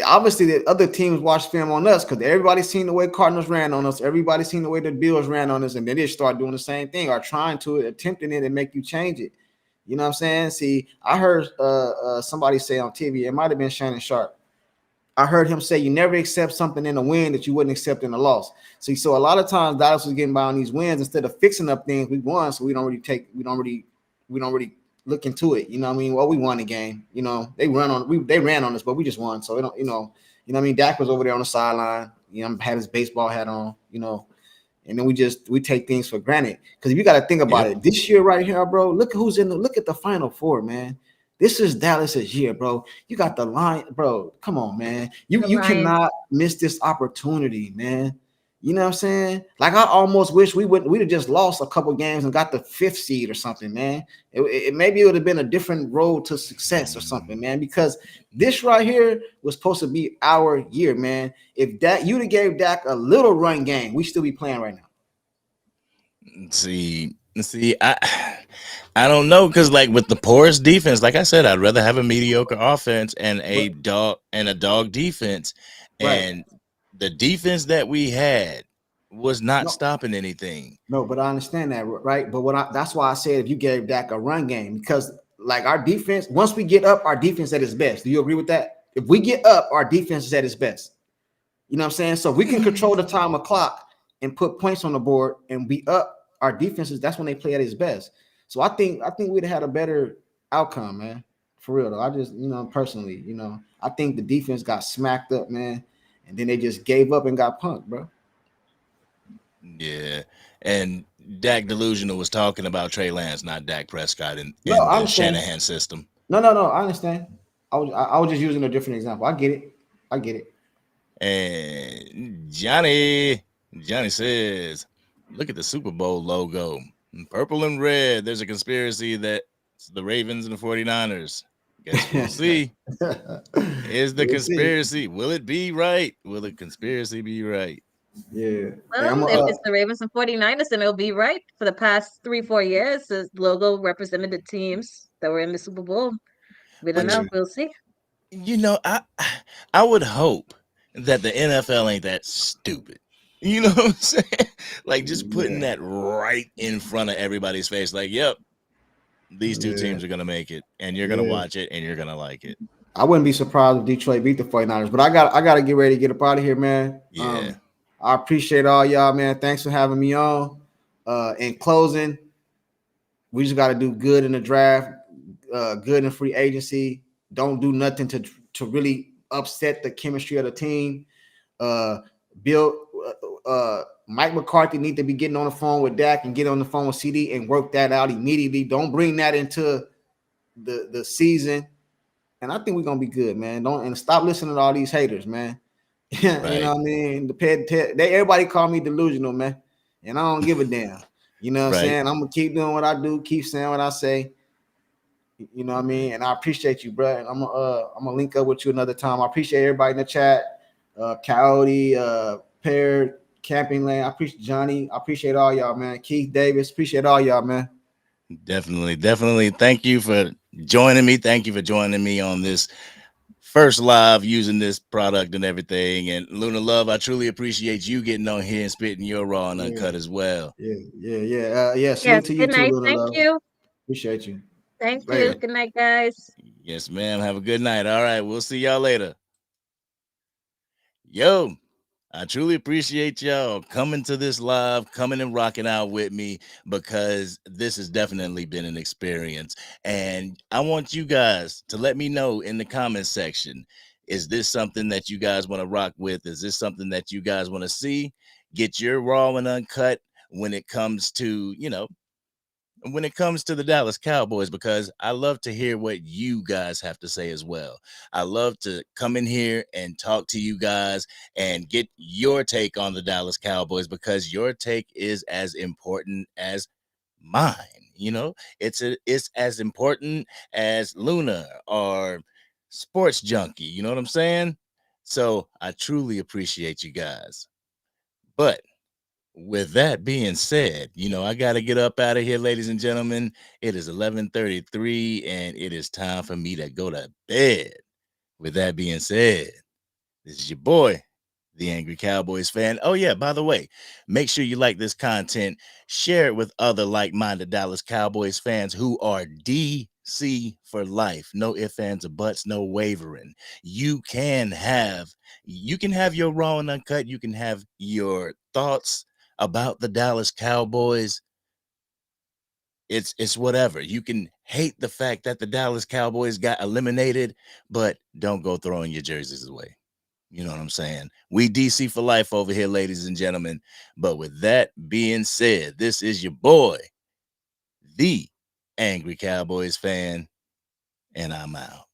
obviously the other teams watch film on us because everybody's seen the way Cardinals ran on us. Everybody's seen the way the Bills ran on us, and then they start doing the same thing or trying to attempting it and make you change it. You know what I'm saying? See, I heard somebody say on TV, it might have been Shannon Sharp. I heard him say you never accept something in a win that you wouldn't accept in a loss. See, so a lot of times Dallas was getting by on these wins instead of fixing up things we won, so we don't really look into it. You know what I mean? Well, we won the game. They ran on us, but we just won. So we don't, what I mean? Dak was over there on the sideline, had his baseball hat on, and then we take things for granted. Because if you got to think about it, this year right here, bro, look at the Final Four, man. This is Dallas's year, bro. You got the line, bro. Come on, man. You cannot miss this opportunity, man. You know what I'm saying? Like I almost wish we'd have just lost a couple games and got the 5th seed or something, man. Maybe it would have been a different road to success or something, man. Because this right here was supposed to be our year, man. If you'd have gave Dak a little run game, we still be playing right now. see, I don't know because like with the porous defense, like I said, I'd rather have a mediocre offense and a dog defense, and Right. the defense that we had was not stopping anything. No, but I understand that, right? But that's why I said if you gave Dak a run game, because like our defense, once we get up, our defense at its best. Do you agree with that? If we get up, our defense is at its best. You know what I'm saying? So if we can control the time of clock and put points on the board and be up, our defenses, that's when they play at its best. So I think we'd have had a better outcome, man. For real though. I just, personally, I think the defense got smacked up, man. And then they just gave up and got punked, bro. Yeah, and Dak Delusional was talking about Trey Lance, not Dak Prescott, in No, I the understand. Shanahan system. No, I understand. I was just using a different example. I get it. And Johnny says, look at the Super Bowl logo, purple and red. There's a conspiracy that it's the Ravens and the 49ers. Guess we'll see. Is the conspiracy? Will it be right? Will the conspiracy be right? Yeah. Well, if it's the Ravens and 49ers, then it'll be right. For the past 3-4 years, the logo represented the teams that were in the Super Bowl. We don't know. We'll see. I would hope that the NFL ain't that stupid. You know what I'm saying? Like just putting that right in front of everybody's face. Like, yep, these two teams are gonna make it, and you're gonna watch it, and you're gonna like it. I wouldn't be surprised if Detroit beat the 49ers, but I got to get ready to get up out of here, man. Yeah. I appreciate all y'all, man. Thanks for having me on. In closing, we just got to do good in the draft, good in free agency. Don't do nothing to really upset the chemistry of the team. Mike McCarthy need to be getting on the phone with Dak and get on the phone with CD and work that out immediately. Don't bring that into the season. And I think we're gonna be good, man. And stop listening to all these haters, man. Right. You know what I mean? Everybody call me delusional, man, and I don't give a damn. You know what I'm saying? I'm gonna keep doing what I do, keep saying what I say. You know what I mean? And I appreciate you, bro. And I'm gonna link up with you another time. I appreciate everybody in the chat. Coyote, Pear, Camping Land. I appreciate Johnny. I appreciate all y'all, man. Keith Davis. Appreciate all y'all, man. Definitely. Thank you for joining me. Thank you for joining me on this first live using this product and everything. And Luna Love, I truly appreciate you getting on here and spitting your raw and Yeah, uncut as well. yeah. Yes, Salute to you good too, night. little Thank love. you. Appreciate you. Thank you. Later. Good night, guys. Yes, ma'am. Have a good night. All right, we'll see y'all later. Yo, I truly appreciate y'all coming to this live, coming and rocking out with me because this has definitely been an experience. And I want you guys to let me know in the comment section, is this something that you guys want to rock with? Is this something that you guys want to see? Get your raw and uncut when it comes to, when it comes to the Dallas Cowboys, because I love to hear what you guys have to say as well. I love to come in here and talk to you guys and get your take on the Dallas Cowboys because your take is as important as mine. It's as important as Luna or Sports Junkie. You know what I'm saying? So I truly appreciate you guys. But with that being said, I got to get up out of here, ladies and gentlemen. It is 11:33 and it is time for me to go to bed. With that being said, this is your boy, the Angry Cowboys fan. Oh, yeah, by the way, make sure you like this content, share it with other like-minded Dallas Cowboys fans who are DC for life. No ifs, ands, or buts, no wavering. You can have your raw and uncut. You can have your thoughts about the Dallas Cowboys. It's whatever. You can hate the fact that the Dallas Cowboys got eliminated, but don't go throwing your jerseys away. You know what I'm saying? We DC for life over here, ladies and gentlemen. But with that being said, this is your boy, the Angry Cowboys fan, and I'm out.